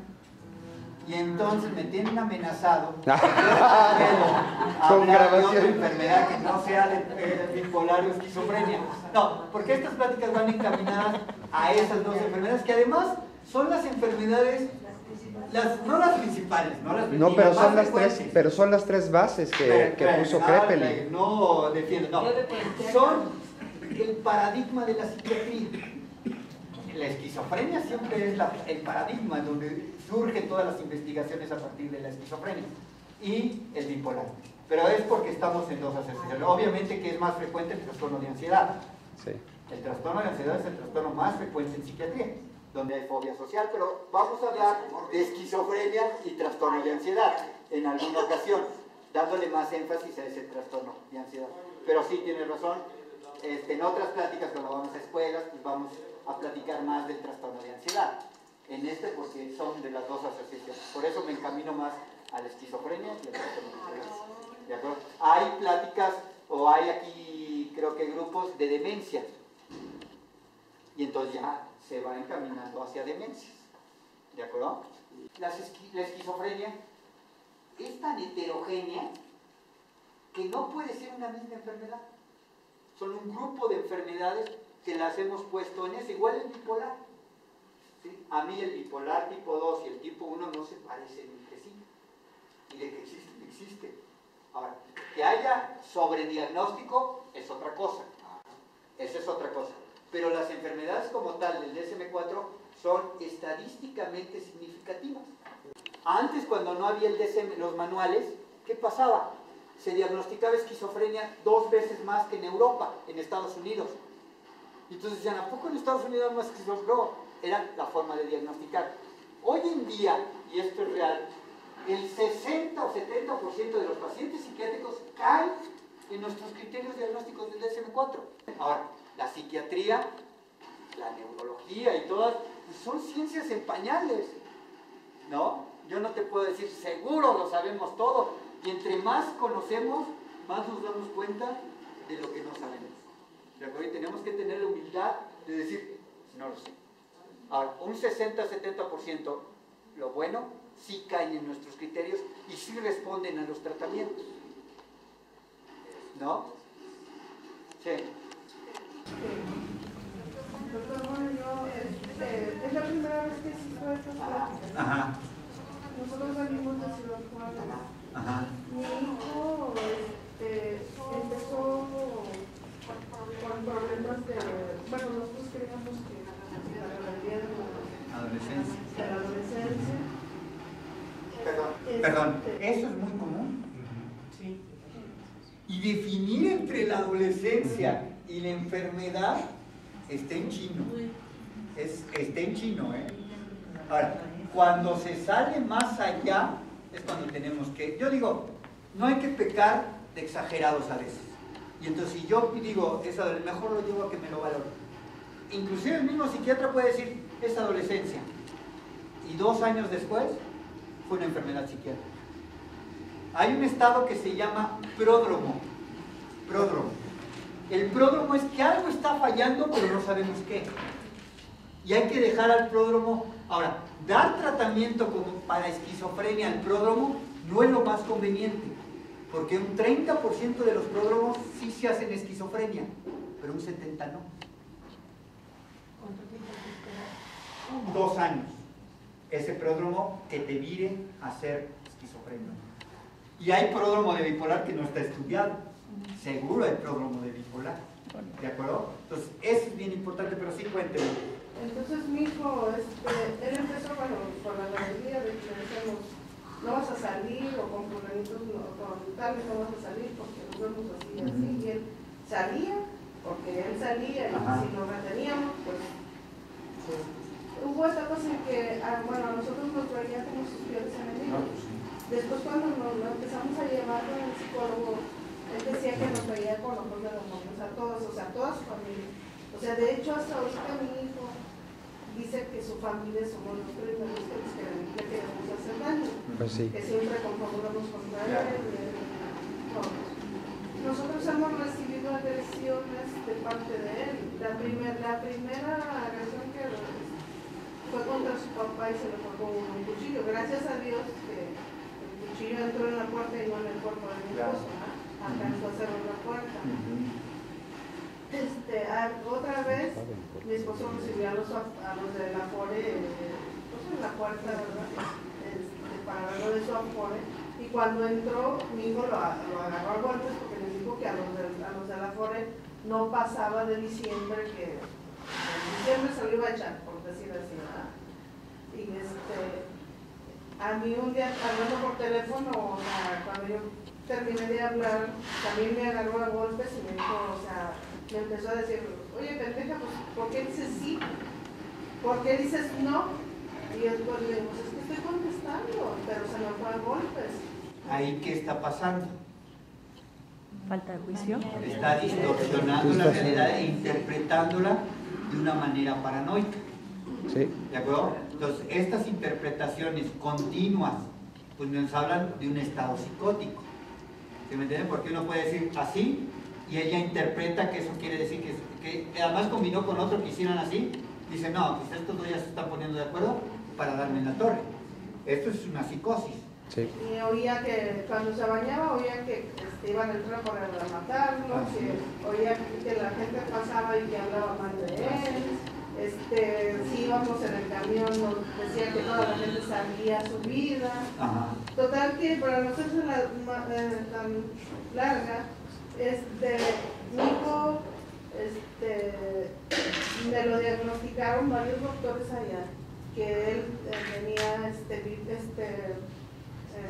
S1: Y entonces me tienen amenazado que yo no puedo hablar de otra enfermedad que no sea de bipolar o esquizofrenia. No, porque estas pláticas van encaminadas a esas dos enfermedades que además son las enfermedades, no las principales, no las
S11: No, pero son las tres bases que puso Krepelin.
S1: No defiendo, no. Son el paradigma de la psiquiatría. La esquizofrenia siempre es el paradigma donde surgen todas las investigaciones a partir de la esquizofrenia y el bipolar. Pero es porque estamos en dos asociaciones. Obviamente que es más frecuente el trastorno de ansiedad.
S11: Sí.
S1: El trastorno de ansiedad es el trastorno más frecuente en psiquiatría, donde hay fobia social, pero vamos a hablar de esquizofrenia y trastorno de ansiedad en alguna ocasión, dándole más énfasis a ese trastorno de ansiedad. Pero sí, tiene razón, en otras pláticas cuando vamos a escuelas, pues vamos a platicar más del trastorno de ansiedad. En porque son de las dos asociaciones. Por eso me encamino más a la esquizofrenia y al trastorno de ansiedad. ¿De acuerdo? Hay pláticas, o hay aquí, creo que grupos de demencia. Y entonces ya se va encaminando hacia demencias. ¿De acuerdo? La esquizofrenia es tan heterogénea que no puede ser una misma enfermedad. Son un grupo de enfermedades que las hemos puesto en eso, igual el bipolar. ¿Sí? A mí el bipolar tipo 2 y el tipo 1 no se parecen entre sí. Y de que existe. Ahora, que haya sobrediagnóstico es otra cosa. Esa es otra cosa. Pero las enfermedades como tal del DSM-4 son estadísticamente significativas. Antes, cuando no había el DSM, los manuales, ¿qué pasaba? Se diagnosticaba esquizofrenia 2 veces más que en Europa, en Estados Unidos. Entonces decían, ¿a poco en Estados Unidos más esquizofrenia? No, era la forma de diagnosticar. Hoy en día, y esto es real, el 60 o 70% de los pacientes psiquiátricos caen en nuestros criterios diagnósticos del DSM-4. Ahora, la psiquiatría, la neurología y todas, son ciencias en pañales, ¿no? Yo no te puedo decir, seguro lo sabemos todo. Y entre más conocemos, más nos damos cuenta de lo que no sabemos. ¿De acuerdo? Y tenemos que tener la humildad de decir, no lo sé. Ahora, un 60-70%, lo bueno, sí caen en nuestros criterios y sí responden a los tratamientos. ¿No? Sí.
S3: Doctor, bueno, yo, es la primera vez que asisto a estas pláticas.
S1: Ajá.
S3: Nosotros venimos de Ciudad Juárez.
S1: Ajá.
S3: Mi hijo empezó con problemas de... Bueno, nosotros creíamos que la rebeldía de la
S1: adolescencia. Perdón, eso es muy común. Y definir entre la adolescencia y la enfermedad está en chino. Está en chino, ¿eh? Ahora, cuando se sale más allá, es cuando tenemos que... Yo digo, no hay que pecar de exagerados a veces. Y entonces si yo digo, mejor lo llevo a que me lo valore. Inclusive el mismo psiquiatra puede decir, es adolescencia. Y 2 años después, fue una enfermedad psiquiátrica. Hay un estado que se llama pródromo. Pródromo. El pródromo es que algo está fallando, pero no sabemos qué. Y hay que dejar al pródromo. Ahora, dar tratamiento como para esquizofrenia al pródromo no es lo más conveniente, porque un 30% de los pródromos sí se hacen esquizofrenia, pero un 70% no.
S12: ¿Cuánto tiempo se espera?
S1: 2 años. Ese pródromo que te vire a ser esquizofrenia. Y hay pródromo de bipolar que no está estudiado. Seguro hay pródromo de bipolar. ¿De acuerdo? Entonces, eso es bien importante, pero sí cuéntenme.
S3: Entonces mi hijo, él empezó con la galería de que le decíamos, no vas a salir, o con fulanitos, con tales no vas a salir porque nos vemos así y así, y él salía, porque él salía, y si lo reteníamos, pues hubo etapas en que, bueno, a nosotros nos veía como sus peores enemigos. Después cuando nos empezamos a llevar con el psicólogo, él decía que nos veía con ojos de demonios a todos, o sea, a toda su familia. O sea, de hecho, hasta ahorita mi hijo dice que su familia somos los primeros que le queremos hacer daño.
S11: Pues sí.
S3: Que siempre confabulamos contra él. Nosotros hemos recibido agresiones de parte de él. La primera agresión que fue contra su papá y se le fue con un cuchillo. Gracias a Dios que el cuchillo entró en la puerta y no en el cuerpo de mi esposo. Alcanzó a cerrar la puerta. Otra vez mi esposo recibió a los de la Afore en la puerta, ¿verdad? Para lo de su Afore, y cuando entró mi hijo lo agarró a golpes porque les dijo que a los de la Afore no pasaba de diciembre, que en diciembre se lo iba a echar, por decir así, ¿verdad? Y a mí un día hablando por teléfono, o sea, cuando yo terminé de hablar, también me agarró a golpes y me dijo, o sea, me empezó a decir, oye, pendeja, pues, ¿por qué dices sí? ¿Por qué dices no? Y después le digo, pues es que estoy contestando, pero se me fue a golpes.
S1: ¿Ahí qué está pasando?
S15: Falta de juicio.
S1: Está distorsionando la realidad e interpretándola de una manera paranoica.
S11: Sí.
S1: ¿De acuerdo? Entonces, estas interpretaciones continuas, pues nos hablan de un estado psicótico. ¿Sí me entienden? Porque uno puede decir así, y ella interpreta que eso quiere decir que además combinó con otro que hicieran así. Dice, no, pues estos dos ya se están poniendo de acuerdo para darme en la torre. Esto es una psicosis.
S11: Sí.
S3: Y oía que cuando se bañaba, oía que iban a entrar para matarlo, oía que la gente pasaba y que hablaba mal de él. Si íbamos en el camión, nos decía que toda la gente sabía su vida.
S1: Ajá.
S3: Total que para no hacerse tan larga, mi hijo, me lo diagnosticaron varios doctores allá, que él tenía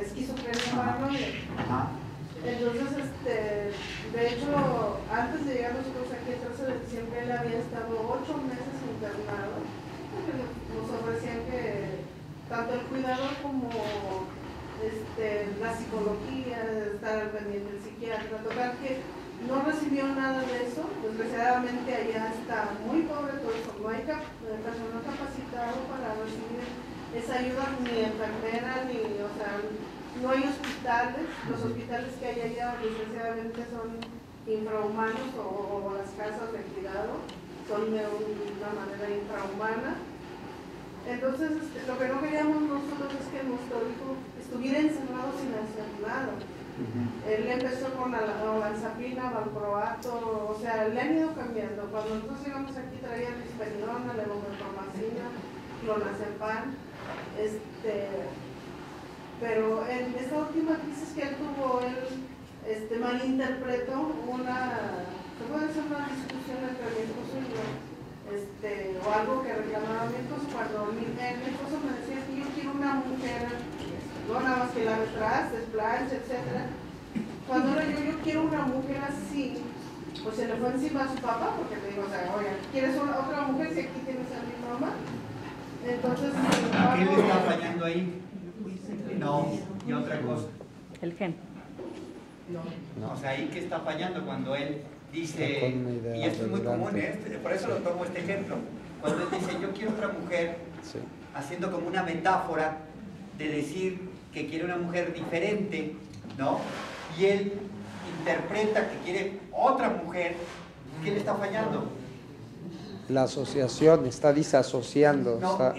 S3: esquizofrenia paranoide. Entonces, de hecho, antes de llegar nosotros aquí el 13 de diciembre, él había estado 8 meses internado, porque nos ofrecían que tanto el cuidado como la psicología, estar al pendiente del psiquiatra, total que no recibió nada de eso. Desgraciadamente allá está muy pobre todo eso, no hay personal capacitado para recibir esa ayuda, ni enfermera, ni, o sea, no hay hospitales. Los hospitales que hay allá desgraciadamente son infrahumanos, o las casas de cuidado son de una manera infrahumana. Entonces, lo que no queríamos nosotros es que nuestro hijo estuviera encerrado sin hacer nada. Él empezó con la olanzapina, valproato, o sea, le han ido cambiando. Cuando nosotros llegamos aquí traía risperidona, levomepromacina, clonazepam, pero en esta última crisis que él tuvo, él malinterpretó se puede hacer una discusión entre mi esposo y yo, o algo que reclamaba mi esposo, cuando mi esposo me decía que yo quiero una mujer no nada más que lave trastes, plancha, etc. Cuando ahora yo quiero una mujer así, pues se le fue encima a su papá, porque le digo, o sea, oye, ¿quieres otra mujer si aquí tienes a mi mamá? Entonces,
S1: ¿qué le está fallando ahí? No, y otra cosa.
S15: El gen.
S1: No. O sea, ahí que está fallando cuando él dice, y esto es muy común, por eso lo tomo este ejemplo, cuando él dice, yo quiero otra mujer, sí, haciendo como una metáfora de decir que quiere una mujer diferente, ¿no? Y él interpreta que quiere otra mujer, ¿qué le está fallando?
S11: La asociación, está disasociando.
S1: No,
S11: está...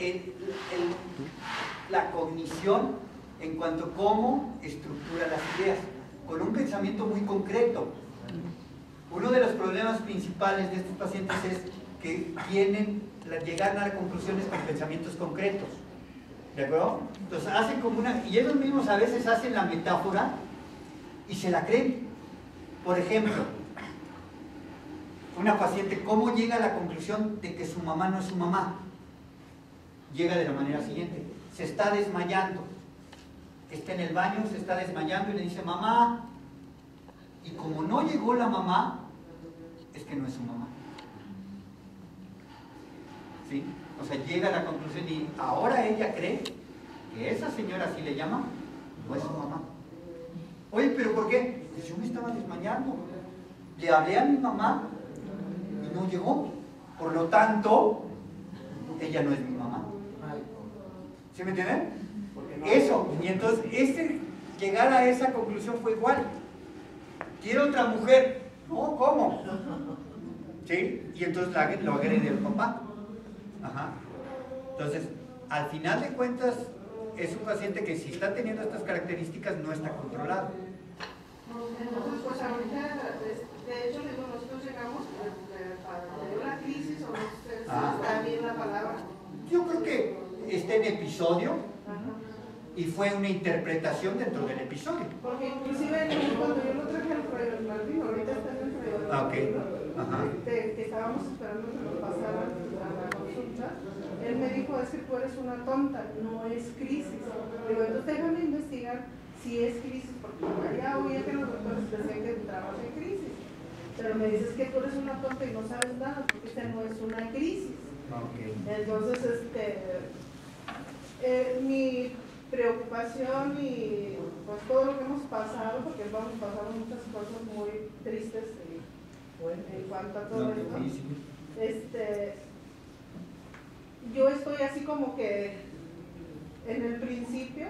S1: la cognición en cuanto a cómo estructura las ideas, con un pensamiento muy concreto. Uno de los problemas principales de estos pacientes es que llegan a conclusiones con pensamientos concretos. ¿De acuerdo? Entonces hacen como y ellos mismos a veces hacen la metáfora y se la creen. Por ejemplo, una paciente, ¿cómo llega a la conclusión de que su mamá no es su mamá? Llega de la manera siguiente: se está desmayando, está en el baño, se está desmayando y le dice mamá, y como no llegó la mamá, es que no es su mamá. ¿Sí? O sea, llega a la conclusión y ahora ella cree que esa señora, así le llama, no es su mamá. Oye, ¿pero por qué? Pues yo me estaba desmayando, le hablé a mi mamá y no llegó, por lo tanto ella no es mi mamá. ¿Sí me entienden? Eso, y entonces llegar a esa conclusión fue igual. Quiero otra mujer. No, ¿cómo? ¿Sí? Y entonces lo agrede el papá. Ajá. Entonces, al final de cuentas, es un paciente que si está teniendo estas características no está controlado.
S3: Entonces, pues ahorita, de hecho, nosotros llegamos a una crisis, o no sé si está bien la palabra.
S1: Yo creo que está en episodio. Y fue una interpretación dentro del episodio.
S3: Porque inclusive cuando yo lo traje al Freud Martín, ahorita está en el Freud que estábamos esperando que nos pasara a la consulta, él me dijo, es que tú eres una tonta, no es crisis. Digo, entonces déjame investigar si es crisis, porque ya oía que los doctores decían que entrabas en crisis. Pero me dices que tú eres una tonta y no sabes nada, porque esta no es una crisis. Entonces, mi preocupación y pues todo lo que hemos pasado, porque hemos pasado muchas cosas muy tristes en cuanto a todo esto, yo estoy así como que en el principio,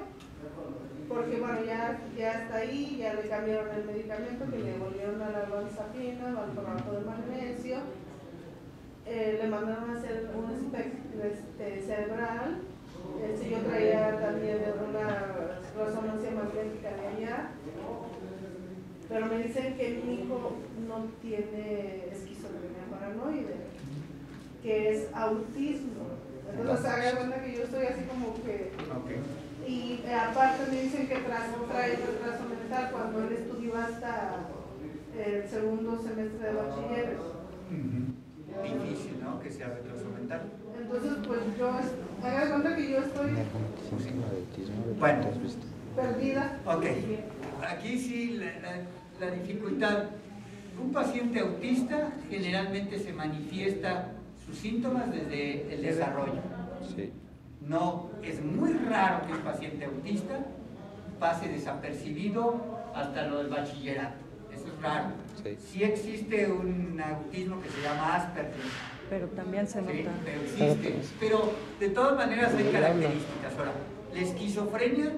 S3: porque bueno, ya está ahí, ya le cambiaron el medicamento, que le volvieron a la valsartina, valproato de magnesio, le mandaron a hacer un cerebral. Yo traía también una resonancia magnética de allá, pero me dicen que mi hijo no tiene esquizofrenia paranoide, que es autismo. Entonces haga cuenta que yo estoy así como que... Y aparte me dicen que trae retraso mental cuando él estudió hasta el segundo semestre de bachiller.
S1: Difícil, ¿no? Que sea retraso mental.
S3: Entonces, pues yo, haga cuenta que yo estoy perdida.
S1: Ok, aquí sí la dificultad. Un paciente autista generalmente se manifiesta sus síntomas desde el desarrollo.
S11: Sí.
S1: No, es muy raro que un paciente autista pase desapercibido hasta lo del bachillerato. Eso es raro. Sí existe un autismo que se llama Asperger.
S15: Pero también se nota.
S1: Sí, pero existe. Pero de todas maneras hay características. Ahora, la esquizofrenia,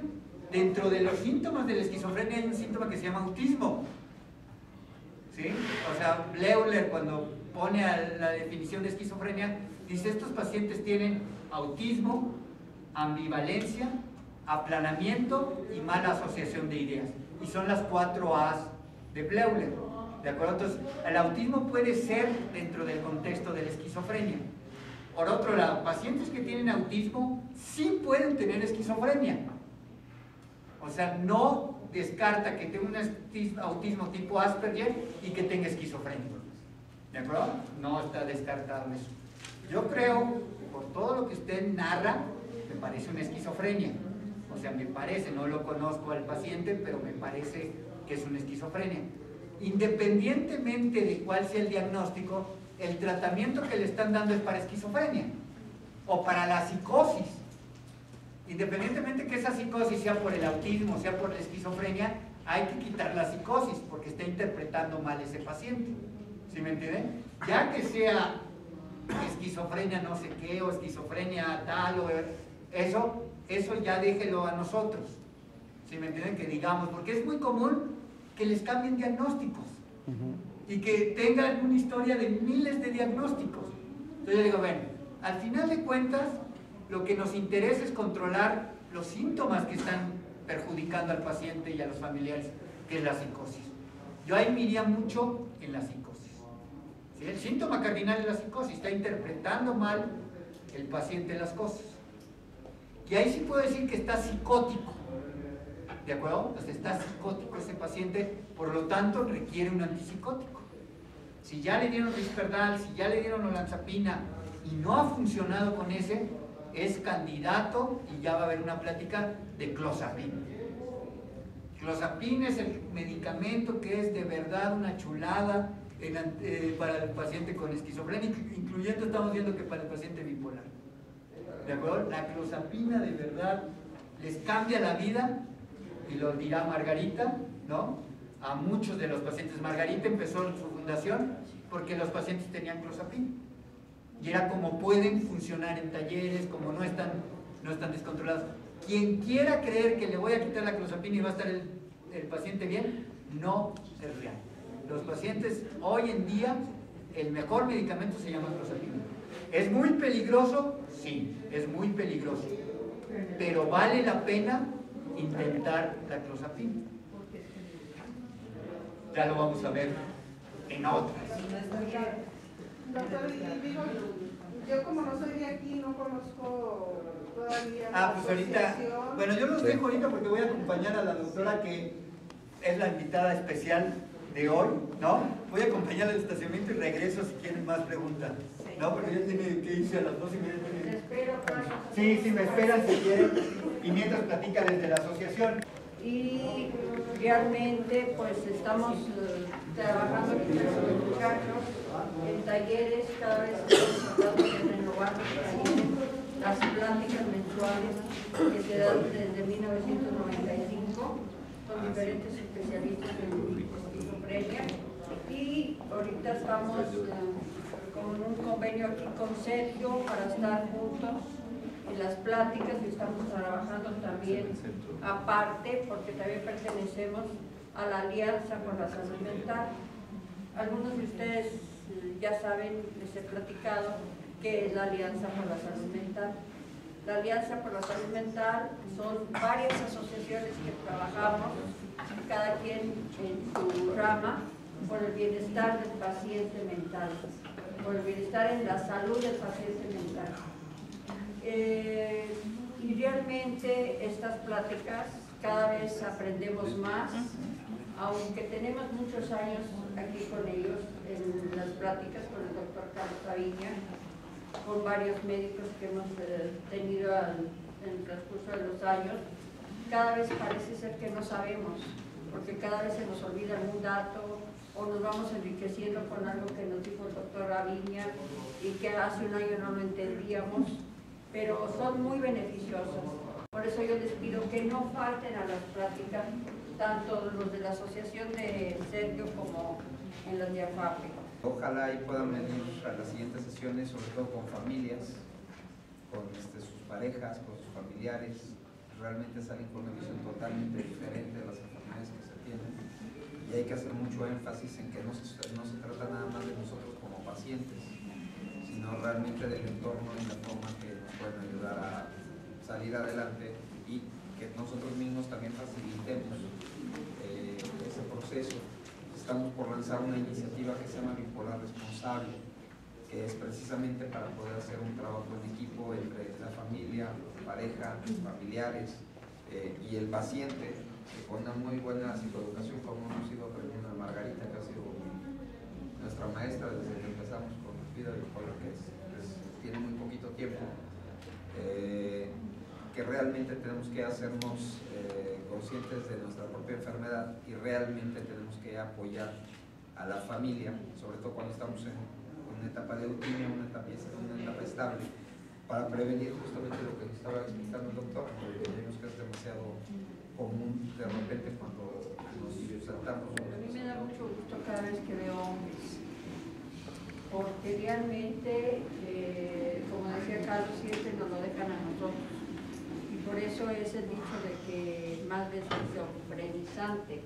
S1: dentro de los síntomas de la esquizofrenia hay un síntoma que se llama autismo. ¿Sí? O sea, Bleuler, cuando pone a la definición de esquizofrenia, dice: estos pacientes tienen autismo, ambivalencia, aplanamiento y mala asociación de ideas. Y son las 4 A's de Bleuler. ¿De acuerdo? Entonces, el autismo puede ser dentro del contexto de la esquizofrenia. Por otro lado, pacientes que tienen autismo sí pueden tener esquizofrenia. O sea, no descarta que tenga un autismo tipo Asperger y que tenga esquizofrenia. ¿De acuerdo? No está descartado eso. Yo creo, por todo lo que usted narra, me parece una esquizofrenia. O O sea, me parece, no lo conozco al paciente, pero me parece que es una esquizofrenia. Independientemente de cuál sea el diagnóstico, el tratamiento que le están dando es para esquizofrenia o para la psicosis. Independientemente que esa psicosis sea por el autismo, sea por la esquizofrenia, hay que quitar la psicosis porque está interpretando mal ese paciente. ¿Sí me entienden? Ya que sea esquizofrenia no sé qué, o esquizofrenia tal, o eso ya déjelo a nosotros. ¿Sí me entienden? Que digamos, porque es muy común que les cambien diagnósticos y que tengan una historia de miles de diagnósticos. Entonces yo digo, bueno, al final de cuentas, lo que nos interesa es controlar los síntomas que están perjudicando al paciente y a los familiares, que es la psicosis. Yo ahí me iría mucho en la psicosis. ¿Sí? El síntoma cardinal es la psicosis, está interpretando mal el paciente las cosas. Y ahí sí puedo decir que está psicótico. ¿De acuerdo? Entonces está psicótico ese paciente, por lo tanto requiere un antipsicótico. Si ya le dieron Risperdal, si ya le dieron olanzapina y no ha funcionado con ese, es candidato y ya va a haber una plática de clozapina. Clozapina es el medicamento que es de verdad una chulada para el paciente con esquizofrenia, incluyendo, estamos viendo que para el paciente bipolar. ¿De acuerdo? La clozapina de verdad les cambia la vida, y lo dirá Margarita, ¿no? A muchos de los pacientes. Margarita empezó su fundación porque los pacientes tenían clozapina. Y era como pueden funcionar en talleres, como no están descontrolados. Quien quiera creer que le voy a quitar la clozapina y va a estar el paciente bien, no es real. Los pacientes, hoy en día, el mejor medicamento se llama clozapina. ¿Es muy peligroso? Sí, es muy peligroso. Pero vale la pena intentar la clozapina. Ya lo vamos a ver en otras.
S3: Doctor, y digo, yo como no soy de aquí, no conozco todavía
S1: Ah, pues ahorita,
S3: asociación.
S1: bueno, yo los dejo ahorita porque voy a acompañar a la doctora que es la invitada especial de hoy, ¿no? Voy a acompañar al estacionamiento y regreso si quieren más preguntas, ¿no? Porque ya tiene que irse a las 2:30. Sí, me esperan si quieren, y mientras platica desde la asociación.
S12: Y realmente pues estamos trabajando con los muchachos en talleres, cada vez estamos tratando de renovar los talleres, las pláticas mensuales que se dan desde 1995 con diferentes especialistas en esquizofrenia, y ahorita estamos con un convenio aquí con Sergio para estar juntos en las pláticas, y estamos trabajando también aparte porque también pertenecemos a la Alianza por la Salud Mental. Algunos de ustedes ya saben, les he platicado qué es la Alianza por la Salud Mental. La Alianza por la Salud Mental son varias asociaciones que trabajamos, cada quien en su rama, por el bienestar del paciente mental, por el bienestar en la salud del paciente mental. Y realmente estas pláticas cada vez aprendemos más, aunque tenemos muchos años aquí con ellos en las pláticas con el doctor Carlos Aviña, con varios médicos que hemos tenido en el transcurso de los años. Cada vez parece ser que no sabemos, porque cada vez se nos olvida algún dato o nos vamos enriqueciendo con algo que nos dijo el doctor Aviña y que hace un año no lo entendíamos, pero son muy beneficiosos. Por eso yo les pido que no falten a las pláticas, tanto los de la asociación de Sergio como en las de AFAPE.
S11: Ojalá y puedan venir a las siguientes sesiones, sobre todo con familias, con sus parejas, con sus familiares. Realmente salen con una visión totalmente diferente de las enfermedades que se tienen, y hay que hacer mucho énfasis en que no se trata nada más de nosotros como pacientes, sino realmente del entorno y la forma que nos pueden ayudar a salir adelante, y que nosotros mismos también facilitemos ese proceso. Estamos por lanzar una iniciativa que se llama Bipolar Responsable, que es precisamente para poder hacer un trabajo en equipo entre la familia, pareja, familiares y el paciente, con una muy buena psicoeducación, como hemos ido aprendiendo de Margarita, que ha sido nuestra maestra desde que empezamos con Vida Bipolar, que tiene muy poquito tiempo, que realmente tenemos que hacernos conscientes de nuestra propia enfermedad y realmente tenemos que apoyar a la familia, sobre todo cuando estamos en una etapa de eutimia, una etapa estable, para prevenir justamente lo que nos estaba explicando el doctor, porque vemos que es demasiado común de repente cuando nos saltamos.
S12: A mí me da mucho gusto cada vez que veo hombres, porque realmente, como decía Carlos, siempre nos lo dejan a nosotros. Y por eso es el dicho de que más veces es hombrenizante,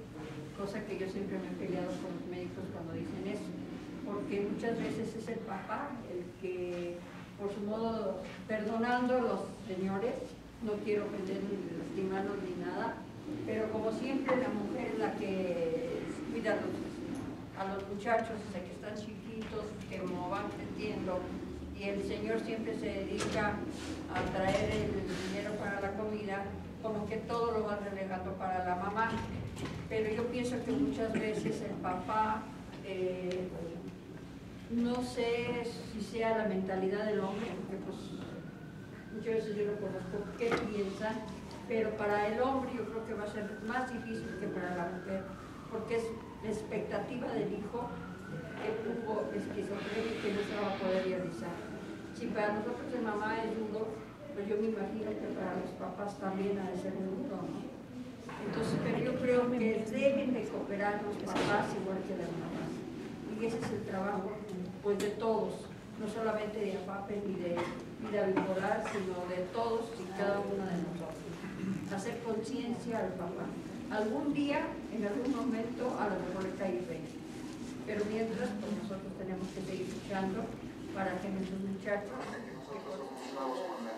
S12: cosa que yo siempre me he peleado con los médicos cuando dicen eso, porque muchas veces es el papá el que, por su modo, perdonando a los señores, no quiero ofender ni lastimarlos ni nada, pero como siempre la mujer es la que cuida a los muchachos desde que están chiquitos, que como van creciendo, y el señor siempre se dedica a traer el dinero para la comida, como que todo lo va relegando para la mamá. Pero yo pienso que muchas veces el papá, no sé si sea la mentalidad del hombre, porque pues muchas veces yo no conozco qué piensa, pero para el hombre yo creo que va a ser más difícil que para la mujer, porque es la expectativa del hijo que tuvo esquizofrenia y que no se va a poder realizar. Si para nosotros de mamá es duro, pues yo me imagino que para los papás también ha de ser duro, ¿no? Entonces, pero yo creo que deben de cooperar los papás igual que las mamás. Y ese es el trabajo, pues, de todos, no solamente de AFAPE ni de vida bipolar, sino de todos y cada uno de nosotros. Hacer conciencia al papá. Algún día, en algún momento, a lo mejor le cae el 20. Pero mientras, pues nosotros tenemos que seguir luchando para que nuestros muchachos...
S14: Nosotros somos nuevos con la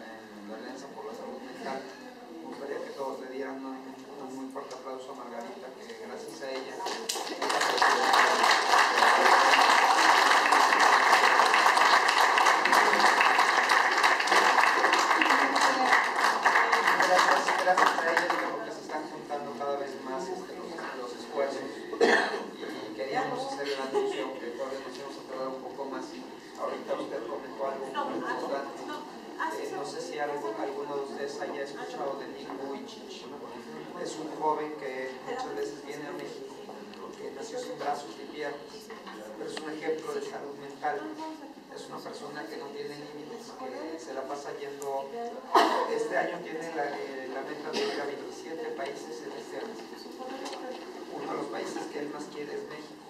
S14: Alianza por la Salud Mental. Me gustaría que todos le dieran un muy fuerte aplauso a Margarita, que gracias a ella... Gracias a ella, creo que se están juntando cada vez más los esfuerzos y queríamos hacer el anuncio que todavía nos hemos tardado un poco más. Ahorita usted comentó algo muy importante. No sé si alguno de ustedes haya escuchado de Nick Vujicic. Es un joven que muchas veces viene a México, que nació sin brazos ni piernas, pero es un ejemplo de salud mental. Es una persona que no tiene límites, que se la pasa yendo. Este año tiene la meta de ir a 27 países en este año. Uno de los países que él más quiere es México.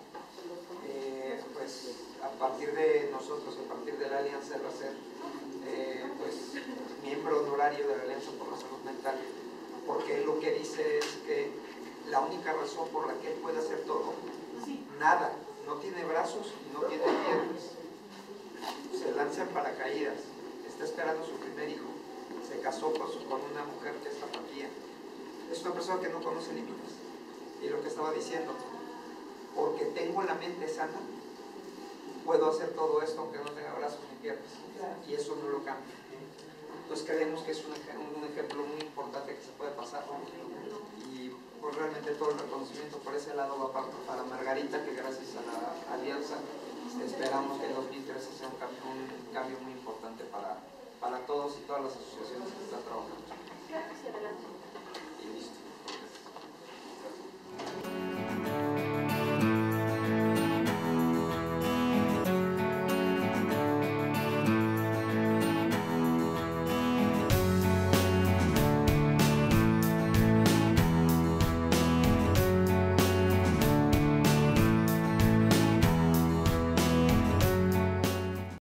S14: Pues a partir de nosotros, a partir de la Alianza, él va a ser pues, miembro honorario de la Alianza por la Salud Mental, porque él lo que dice es que la única razón por la que él puede hacer todo, nada, no tiene brazos y no tiene piernas. Se lanza en paracaídas, está esperando su primer hijo, se casó con una mujer que es tapatía. Es una persona que no conoce límites. Y lo que estaba diciendo, porque tengo la mente sana, puedo hacer todo esto aunque no tenga brazos ni piernas. Y eso no lo cambia. Entonces creemos que es un ejemplo muy importante que se puede pasar. Y pues realmente todo el reconocimiento por ese lado va para Margarita, que gracias a la alianza esperamos que en 2013 sea un cambio muy importante para todos y todas las asociaciones que están trabajando. Y listo.